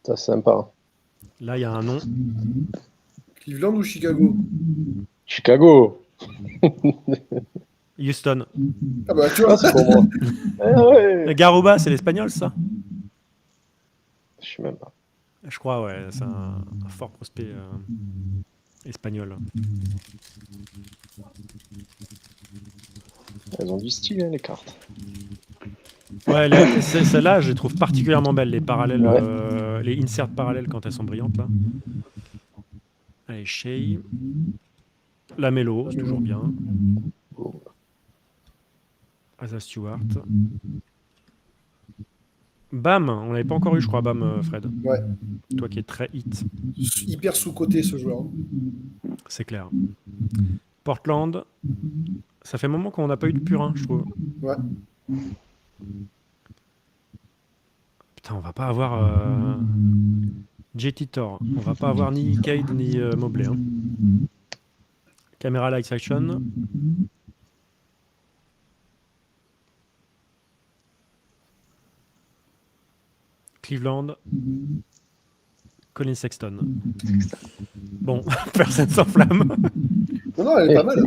Ça, c'est sympa. Là, il y a un nom. Cleveland ou Chicago? Chicago. Houston. Ah bah tu vois. Ah, c'est pour moi. Ah ouais. Garouba, c'est l'espagnol, ça? Je sais même pas. Je crois, ouais. C'est un fort prospect espagnol. Elles ont du style, hein, les cartes. Ouais, celles-là, je les trouve particulièrement belles, les parallèles, Ouais. les inserts parallèles quand elles sont brillantes, là. Allez, Shea. Lamelo, c'est toujours bien. Asa Stewart. Bam, on l'avait pas encore eu, je crois, Bam, Fred. Ouais. Toi qui es très hit, Hyper sous-coté ce joueur. c'est clair. Portland, ça fait un moment qu'on n'a pas eu de purin, je trouve. Ouais. Putain, on va pas avoir JT Thor. On va pas avoir ni Cade ni Mobley. Hein. Camera Light Action. Cleveland. Colin Sexton. Bon, personne s'enflamme. Non, non, elle est pas mal.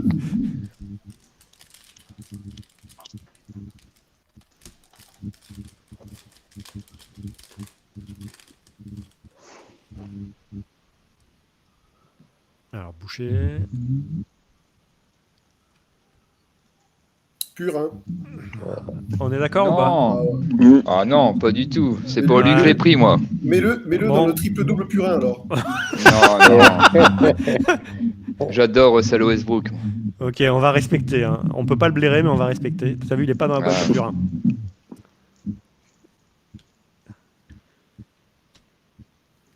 Alors, Boucher. Pur, hein. On est d'accord ou pas? Non. Ah non, pas du tout. C'est pour lui que je l'ai pris, moi. Mets-le Bon. dans le triple-double purin, alors. Non, non. J'adore Russell Westbrook. Ok, on va respecter. Hein. On peut pas le blairer, mais on va respecter. T'as vu, il est pas dans la boîte Ah. de Purin.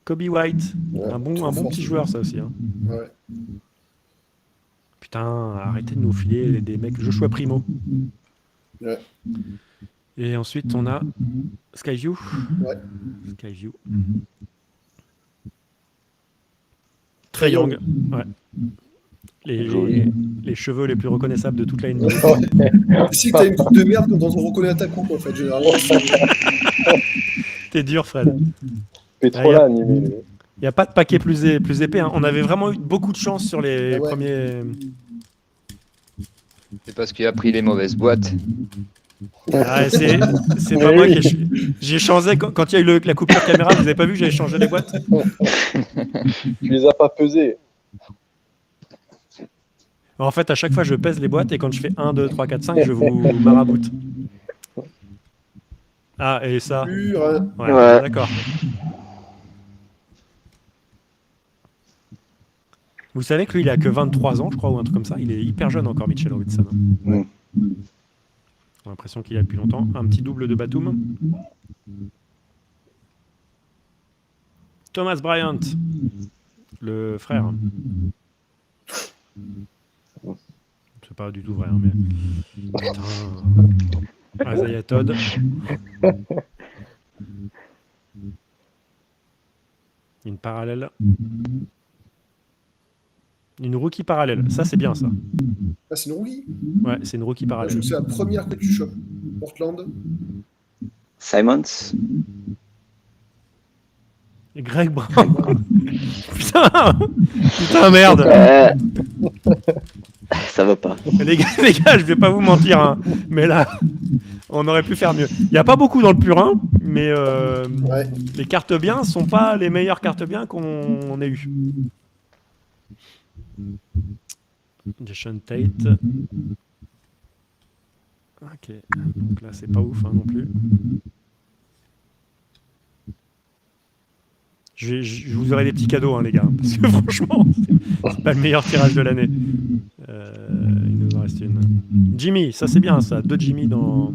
Kobe White, Ouais, un trop bon fort, petit ce joueur, ça aussi. Hein. Ouais. Putain, arrêtez de nous filer des mecs. Joshua Primo. Ouais. Et ensuite, on a Skyview. Ouais. Skyview. Trae Young. Ouais. Les cheveux les plus reconnaissables de toute la NBA. Si t'as une coupe de merde quand on reconnaît ta coupe, en fait, généralement. T'es dur, Fred. Petrola animé. Il n'y a pas de paquet plus épais. Hein. On avait vraiment eu beaucoup de chance sur les Ah ouais. premiers. C'est parce qu'il a pris les mauvaises boîtes. Ah, c'est pas moi j'ai changé quand il y a eu la coupure caméra. Vous avez pas vu que j'avais changé les boîtes? Tu les as pas pesés. En fait, à chaque fois, je pèse les boîtes et quand je fais 1, 2, 3, 4, 5, je vous maraboute. Ah, et ça. Pur, hein. Ouais, Ouais. d'accord. Vous savez que lui, il a que 23 ans, je crois, ou un truc comme ça. Il est hyper jeune encore, Mitchell Robinson. Ouais. J'ai l'impression qu'il a depuis longtemps. Un petit double de Batum. Thomas Bryant, le frère. C'est pas du tout vrai, hein, mais... Putain. Isaiah Todd. Une parallèle. Une rookie parallèle. Ça, c'est bien, ça. Ah, c'est une rookie. Ouais, c'est une rookie Je parallèle. me c'est la première que tu chopes. Portland. Simons. Et Greg Brown. Putain, putain, merde. Ça va pas. Les gars, je vais pas vous mentir, hein, mais là, on aurait pu faire mieux. Il n'y a pas beaucoup dans le purin, mais Ouais. les cartes bien sont pas les meilleures cartes bien qu'on ait eues. Jason Tate. Ok, donc là, c'est pas ouf hein, non plus. Je vous aurai des petits cadeaux, hein, les gars, parce que franchement, c'est pas le meilleur tirage de l'année. Il nous en reste une. Jimmy, ça c'est bien, ça. 2 Jimmy dans.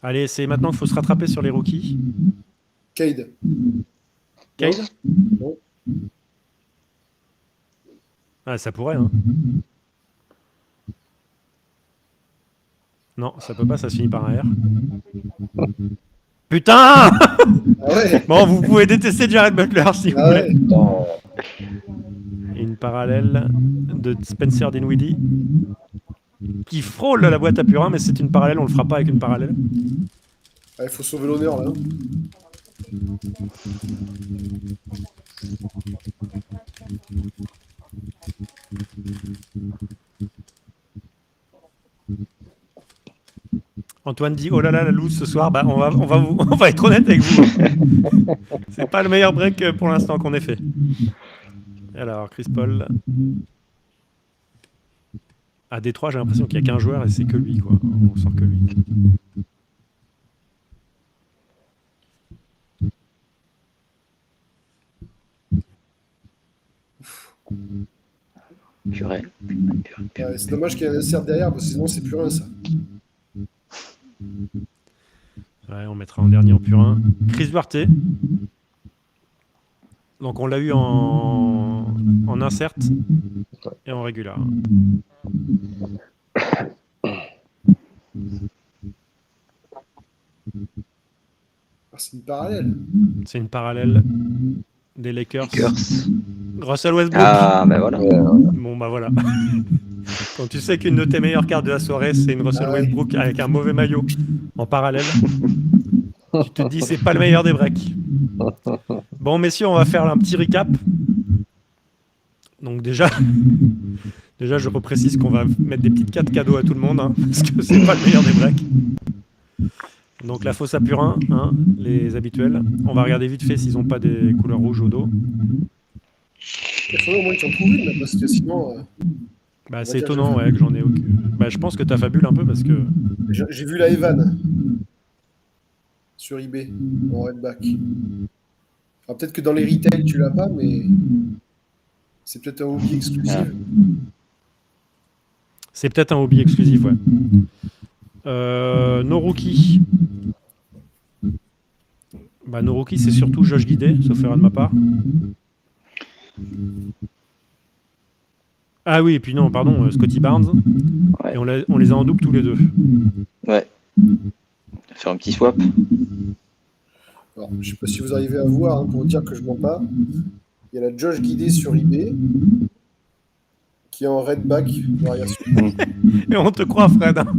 Allez, c'est maintenant qu'il faut se rattraper sur les rookies. Cade. Cade Non. Ah, ça pourrait, hein. Non, ça peut pas, ça se finit par un R. Putain. Ah ouais. Bon, vous pouvez détester Jared Butler si vous Ah voulez. ouais. Non. Et une parallèle de Spencer Dinwiddie qui frôle la boîte à purin, mais c'est une parallèle, on le fera pas avec une parallèle. Ah, il faut sauver l'honneur, là. Antoine dit oh là là la loose ce soir, bah on va être honnête avec vous. C'est pas le meilleur break pour l'instant qu'on ait fait. Alors Chris Paul. À Détroit, j'ai l'impression qu'il n'y a qu'un joueur et c'est que lui, quoi. On sort que lui. Purée. Ouais, c'est dommage qu'il y ait un insert derrière, parce que sinon, c'est plus rien, ça. Ouais, on mettra en dernier en purin. Chris Duarte. Donc on l'a eu en insert et en régular. c'est une parallèle. C'est une parallèle des Lakers. Curse. Russell Westbrook. Ah, ben voilà. Bon, bah voilà. Quand tu sais qu'une de tes meilleures cartes de la soirée, c'est une Russell Ah ouais. Westbrook avec un mauvais maillot en parallèle, tu te dis c'est pas le meilleur des breaks. Bon, messieurs, on va faire un petit recap. Donc déjà, je reprécise qu'on va mettre des petites cartes cadeaux à tout le monde, hein, parce que c'est pas le meilleur des breaks. Donc la fosse à purin, hein, les habituels. On va regarder vite fait s'ils n'ont pas des couleurs rouges au dos. Il faudrait au moins que tu en trouves une, là, parce que sinon, Bah, On c'est va dire étonnant, que- ouais, que j'en ai aucune. Bah, je pense que t'as fabule un peu parce que. j'ai vu la Evan sur eBay en redback. Alors, peut-être que dans les retail, tu l'as pas, mais c'est peut-être un hobby exclusif. Ah. C'est peut-être un hobby exclusif, ouais. Nos rookies. Bah, nos rookies, c'est surtout Josh Guidé, sauf erreur de ma part. Ah oui, et puis non, pardon, Scotty Barnes. Ouais. Et on les a en double tous les deux. Ouais. Faire un petit swap. Alors, je sais pas si vous arrivez à voir, hein, pour dire que je mens pas. Il y a la Josh Guidé sur eBay qui est en redback. Variation. Et on te croit, Fred. Hein.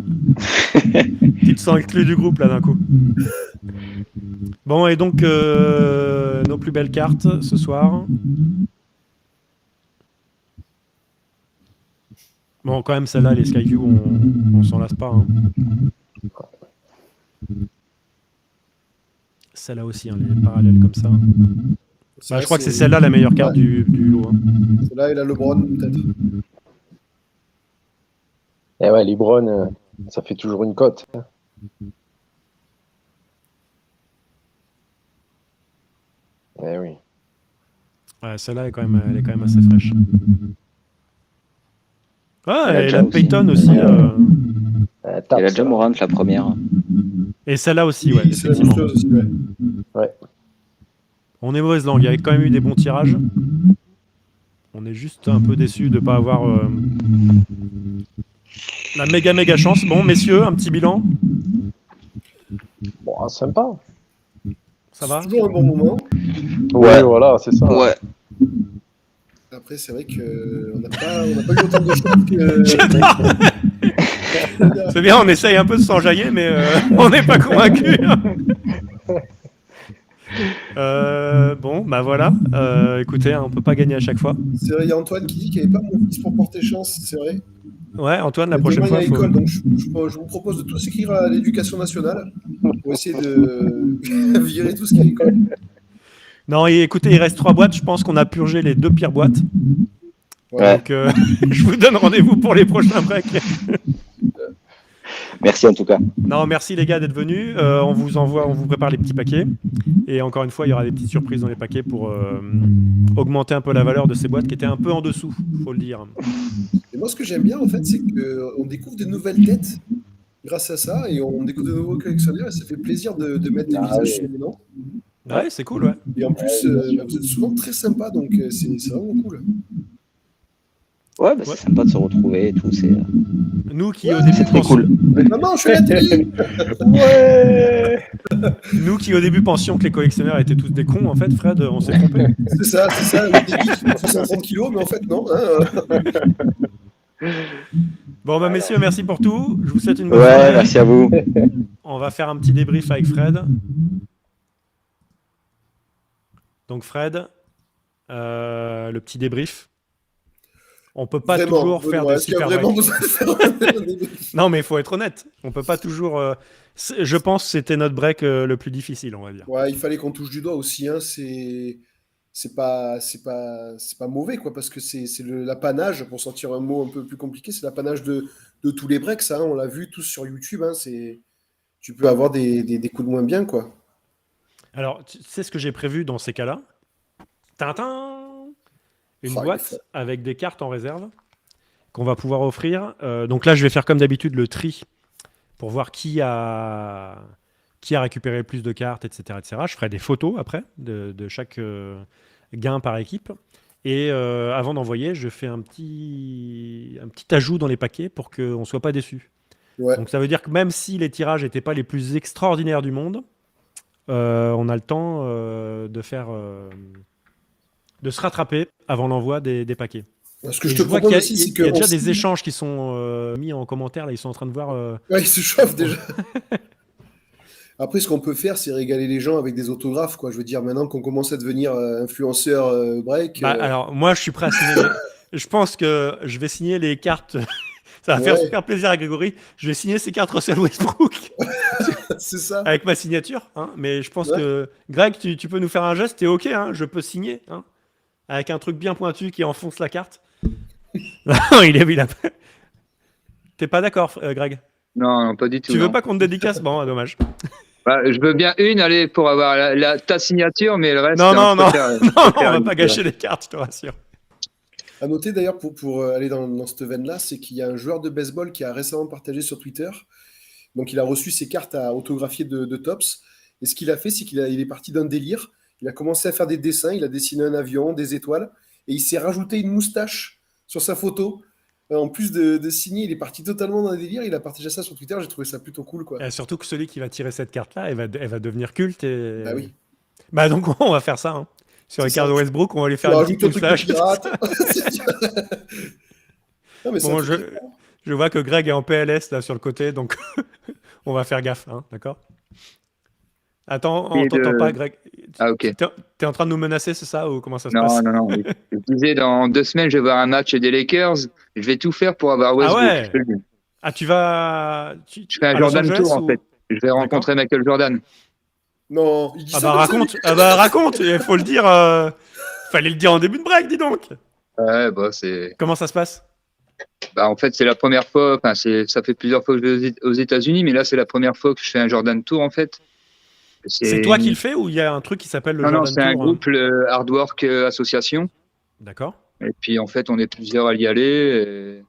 Tu te sens exclu du groupe, là, d'un coup. Bon, et donc, nos plus belles cartes ce soir. Bon, quand même, celle-là, les Skyview, on s'en lasse pas. Hein. Celle-là aussi, hein, les parallèles comme ça. Bah, je crois que c'est celle-là la meilleure carte du lot. Hein. Celle-là et la LeBron, peut-être. Et ouais, LeBron, ça fait toujours une cote. Eh oui. Ouais, celle-là, elle est quand même assez fraîche. Ah, Elle a et déjà la aussi. Payton aussi. Il y a déjà Morant, la première. Et celle-là aussi, ouais, Oui, c'est la effectivement. même chose aussi, ouais. Ouais. On est mauvaise langue, il y a quand même eu des bons tirages. On est juste un peu déçus de ne pas avoir la méga chance. Bon, messieurs, un petit bilan, Bon, sympa. ça va? C'est toujours un bon moment. Ouais, voilà, c'est ça. Ouais. Après, c'est vrai qu'on n'a pas eu autant de chance que. C'est bien, on essaye un peu de s'enjailler, mais on n'est pas convaincu. Bon, bah voilà. Écoutez, hein, on peut pas gagner à chaque fois. C'est vrai, il y a Antoine qui dit qu'il n'y avait pas mon fils pour porter chance, c'est vrai. Ouais, Antoine, la Mais prochaine demain, fois, il y a faut... l'école, donc je vous propose de tous écrire à l'éducation nationale pour essayer de virer tout ce qui est à l'école. Non, et écoutez, il reste 3 boîtes. Je pense qu'on a purgé les 2 pires boîtes. Voilà. Donc, je vous donne rendez-vous pour les prochains breaks. Merci en tout cas. Non, merci les gars d'être venus. On vous prépare les petits paquets. Et encore une fois, il y aura des petites surprises dans les paquets pour augmenter un peu la valeur de ces boîtes qui étaient un peu en dessous, faut le dire. Et moi, ce que j'aime bien, en fait, c'est qu'on découvre des nouvelles têtes grâce à ça et on découvre de nouveaux collectionneurs et ça fait plaisir de mettre des visages sur les noms. Ouais, c'est cool, ouais. Et en plus, vous êtes souvent très sympa, donc c'est vraiment cool. Ouais, bah, c'est sympa de se retrouver et tout. C'est Nous qui au début très pensions, cool. Maman, je fais la télé. Ouais. nous qui au début pensions que les collectionneurs étaient tous des cons, en fait, Fred, on s'est trompé. C'est ça. Le débit qui fait 130 kilos, mais en fait, non. Hein. Bon, bah messieurs, merci pour tout. Je vous souhaite une bonne Ouais, soirée. merci à vous. On va faire un petit débrief avec Fred. Donc Fred, le petit débrief. On peut pas Vraiment, toujours faire Benoît, des est-ce qu'il y a super vraiment breaks. besoin de faire un débrief? Non, mais il faut être honnête. On peut pas toujours. Je pense que c'était notre break le plus difficile, on va dire. Ouais, il fallait qu'on touche du doigt aussi. Hein. C'est pas mauvais, quoi, parce que c'est l'apanage, pour sortir un mot un peu plus compliqué, c'est l'apanage de tous les breaks. Hein. On l'a vu tous sur YouTube. Hein. Tu peux avoir des coups de moins bien, quoi. Alors, tu sais ce que j'ai prévu dans ces cas-là? Tintin! Une Oh, boîte avec des cartes en réserve qu'on va pouvoir offrir. Donc là, je vais faire comme d'habitude le tri pour voir qui a récupéré le plus de cartes, etc., etc. Je ferai des photos après de chaque gain par équipe. Et avant d'envoyer, je fais un petit ajout dans les paquets pour qu'on ne soit pas déçu. Ouais. Donc ça veut dire que même si les tirages n'étaient pas les plus extraordinaires du monde, on a le temps de se rattraper avant l'envoi des paquets. Ce que Et je te je vois propose qu'il y a, aussi, c'est il y a qu'on déjà des signe. échanges qui sont mis en commentaire. Là, ils sont en train de voir. Ouais, il se chauffe déjà. Après, ce qu'on peut faire, c'est régaler les gens avec des autographes, quoi. Je veux dire, maintenant qu'on commence à devenir influenceur break, Bah, alors, moi, je suis prêt à signer. Je pense que je vais signer les cartes. Ça va faire ouais, super plaisir à Grégory. Je vais signer ces cartes Russell Westbrook c'est ça. avec ma signature. Hein. Mais je pense Ouais. que Greg, tu peux nous faire un geste. T'es OK. Hein, je peux signer. Hein, avec un truc bien pointu qui enfonce la carte. Non, il a... T'es pas d'accord, Greg? Non, non, pas du tout, Tu veux non. pas qu'on te dédicace? Bon, dommage. Bah, je veux bien une, allez, pour avoir ta signature, mais le reste, Non, non, je non, préfère, non, on va éviter, pas ouais. gâcher les cartes, je te rassure. À noter d'ailleurs, pour aller dans cette veine-là, c'est qu'il y a un joueur de baseball qui a récemment partagé sur Twitter. Donc, il a reçu ses cartes à autographier de Tops. Et ce qu'il a fait, c'est il est parti d'un délire. Il a commencé à faire des dessins. Il a dessiné un avion, des étoiles. Et il s'est rajouté une moustache sur sa photo. En plus de signer, il est parti totalement dans un délire. Il a partagé ça sur Twitter. J'ai trouvé ça plutôt cool, quoi. Et surtout que celui qui va tirer cette carte-là, elle va devenir culte. Bah oui, Bah donc on va faire ça. Hein. Sur c'est ça. Ricardo Westbrook, on va lui Tu faire une rajoutes petite un truc de moustache. pirate. Non, mais c'est un Bon, truc. je vois que Greg est en PLS là sur le côté, donc on va faire gaffe, hein, d'accord? Attends, on Et t'entend pas, de... Greg. Ah, ok. T'es en train de nous menacer, c'est ça, ou comment ça se Non, passe? non, non. Oui. Je disais, dans 2 semaines, je vais voir un match des Lakers. Je vais tout faire pour avoir Ah Westbrook. Je ouais? te le dis. Ah, tu vas Je fais un à Los Jordan Angeles Tour, en ou... fait. Je vais D'accord. rencontrer Michael Jordan. Non, il dit Ah ça bah comme ça, lui. raconte, ah bah raconte, il faut le dire. Fallait le dire en début de break, dis donc. Ouais, bah, c'est. Comment ça se passe? Bah, en fait, c'est la première fois. Enfin, ça fait plusieurs fois que je vais aux États-Unis, mais là, c'est la première fois que je fais un Jordan Tour, en fait. C'est C'est toi qui le fais ou il y a un truc qui s'appelle le Non, non, Jordan c'est un Tour? groupe, le Hard Work Association. D'accord. Et puis, en fait, on est plusieurs à y aller. Et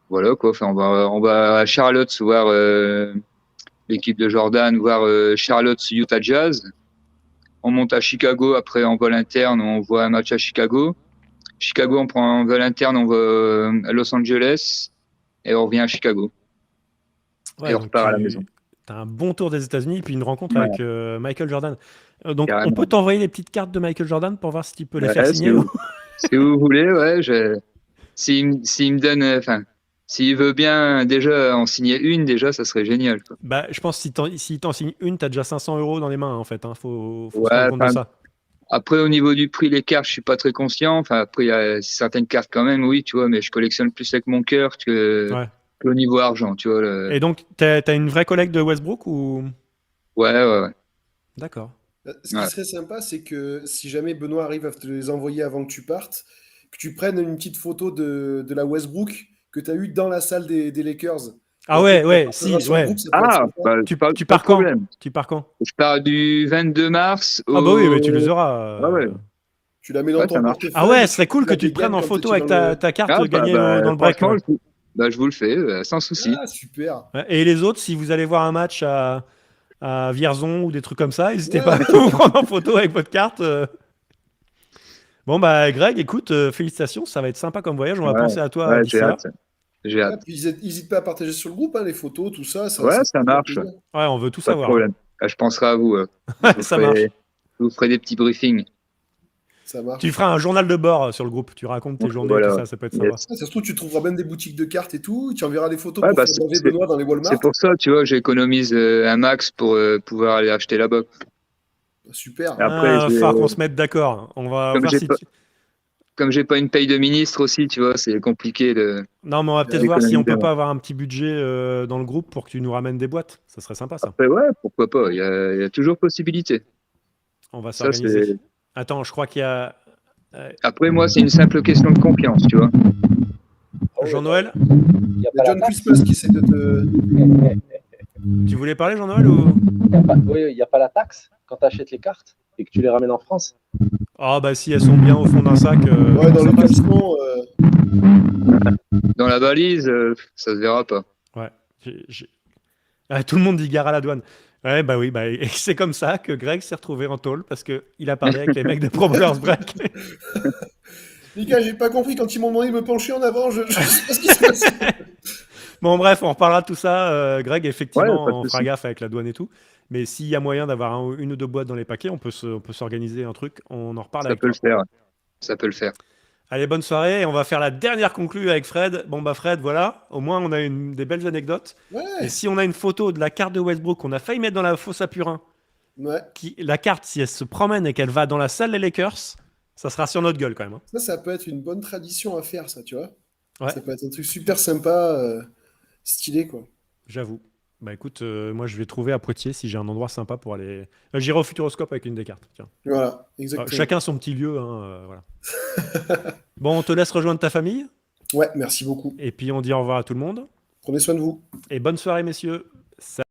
voilà, quoi. Enfin, on va à Charlotte voir l'équipe de Jordan, voir Charlotte Utah Jazz. On monte à Chicago, après en vol interne, on voit un match à Chicago. Chicago, on prend un vol interne, on va à Los Angeles et on revient à Chicago. Ouais, Et on donc repart à la maison. tu as un bon tour des États-Unis, puis une rencontre Ouais, avec Michael Jordan. Donc, on carrément. peut t'envoyer les petites cartes de Michael Jordan pour voir si tu peux les faire Ouais, signer. si vous voulez, ouais, s'il me donne, enfin, s'il veut bien déjà en signer une, déjà, ça serait génial, quoi. Bah, je pense que s'il t'en signe une, tu as déjà 500 euros dans les mains, en fait. Hein. Faut se Ouais, rendre compte de enfin, ça. après, au niveau du prix, les cartes, je suis pas très conscient. Enfin, après, il y a certaines cartes quand même, oui, tu vois, mais je collectionne plus avec mon cœur Ouais. qu'au niveau argent, tu vois. Et donc, t'as une vraie collecte de Westbrook ou... Ouais, ouais, ouais. D'accord. Ce qui Ouais. serait sympa, c'est que si jamais Benoît arrive à te les envoyer avant que tu partes, que tu prennes une petite photo de la Westbrook que tu as eue dans la salle des Lakers. Ah Et ouais, après, tu la ouais, partageras si, sur le ouais. groupe, ça pourrait être Ah, sympa. bah, Tu pas pars de quand? problème. Tu pars quand? Je pars du 22 mars Ah bah oui, mais tu les au... auras. Ah ouais, Tu la mets dans ouais, ton ça marche. portefeuille. Ah ouais, et ce serait tu cool que la tu te prennes dégaines en quand photo tu es avec dans le... ta carte Ah, gagnée dans le break. franchement, Ouais. je vous le fais, sans souci. Ah, super. Ouais. Et les autres, si vous allez voir un match à Vierzon ou des trucs comme ça, n'hésitez Ouais. pas à vous prendre en photo avec votre carte. Bon, bah, Greg, écoute, félicitations, ça va être sympa comme voyage. On va Ouais, penser à toi ouais, j'ai d'ici là. hâte. J'ai Ouais, hâte. puis n'hésite pas à partager sur le groupe, hein, les photos, tout ça. Ouais, Ça ça fait marche. plaisir. Ouais, on veut tout Pas de savoir. problème. Je penserai à vous. Ouais, Je vous ça ferai- marche. je vous ferai des petits briefings. Ça marche. Tu feras un journal de bord sur le groupe. Tu racontes tes journées et Voilà. tout ça peut être sympa. Yes. Ah, ça se trouve, tu trouveras même des boutiques de cartes et tout. Tu enverras des photos Ouais, pour bah, faire manger Benoît dans les c'est Walmart. pour ça, tu vois, j'économise un max pour pouvoir aller acheter là-bas. Super. Et après, Ah, va falloir qu'on se mette d'accord. On va comme voir j'ai si pas, comme j'ai pas une paye de ministre aussi, tu vois, c'est compliqué de. Non, mais on va peut-être Ouais, voir si on peut économiser, pas avoir un petit budget dans le groupe pour que tu nous ramènes des boîtes. Ça serait sympa, ça. Après, ouais, pourquoi pas. Il y a toujours possibilité. On va Ça, s'organiser. c'est. Attends, je crois qu'il y a Après, moi, c'est une simple question de confiance, tu vois. Jean-Noël. Il n'y a Il y a pas John la taxe. Christmas qui essaie de te. Tu voulais parler, Jean-Noël ou... Oui, il n'y a pas la taxe quand tu achètes les cartes et que tu les ramènes en France. Ah, bah si elles sont bien au fond d'un sac. Ouais, dans ça le passe. caleçon. Dans la valise, ça se verra pas. Ouais. Ah, tout le monde dit gare à la douane. Ouais, bah oui, bah, et c'est comme ça que Greg s'est retrouvé en tôle parce qu'il a parlé avec les mecs de Pro Bowlers Break. Les gars, j'ai pas compris quand ils m'ont demandé de me pencher en avant. Je sais pas ce qui s'est passé. Bon, bref, on reparlera de tout ça, Greg. Ouais, Effectivement, pas de on fera souci. gaffe avec la douane et tout. Mais s'il y a moyen d'avoir une ou deux boîtes dans les paquets, on peut s'organiser un truc. On en reparle Ça avec peut toi. le faire. Ça peut le faire. Allez, bonne soirée. Et on va faire la dernière conclue avec Fred. Bon, bah, Fred, voilà. Au moins, on a des belles anecdotes. Et Ouais, si on a une photo de la carte de Westbrook qu'on a failli mettre dans la fosse à Purin, ouais. la carte, si elle se promène et qu'elle va dans la salle des Lakers, ça sera sur notre gueule quand même, hein. Ça peut être une bonne tradition à faire, ça, tu vois. Ouais, Ça peut être un truc super sympa, stylé, quoi. j'avoue. Bah écoute, moi je vais trouver à Poitiers si j'ai un endroit sympa pour aller. J'irai au Futuroscope avec une des cartes. Tiens. Voilà, exactement. Chacun son petit lieu, hein, voilà. Bon, on te laisse rejoindre ta famille. Ouais, merci beaucoup. Et puis on dit au revoir à tout le monde. Prenez soin de vous. Et bonne soirée, messieurs.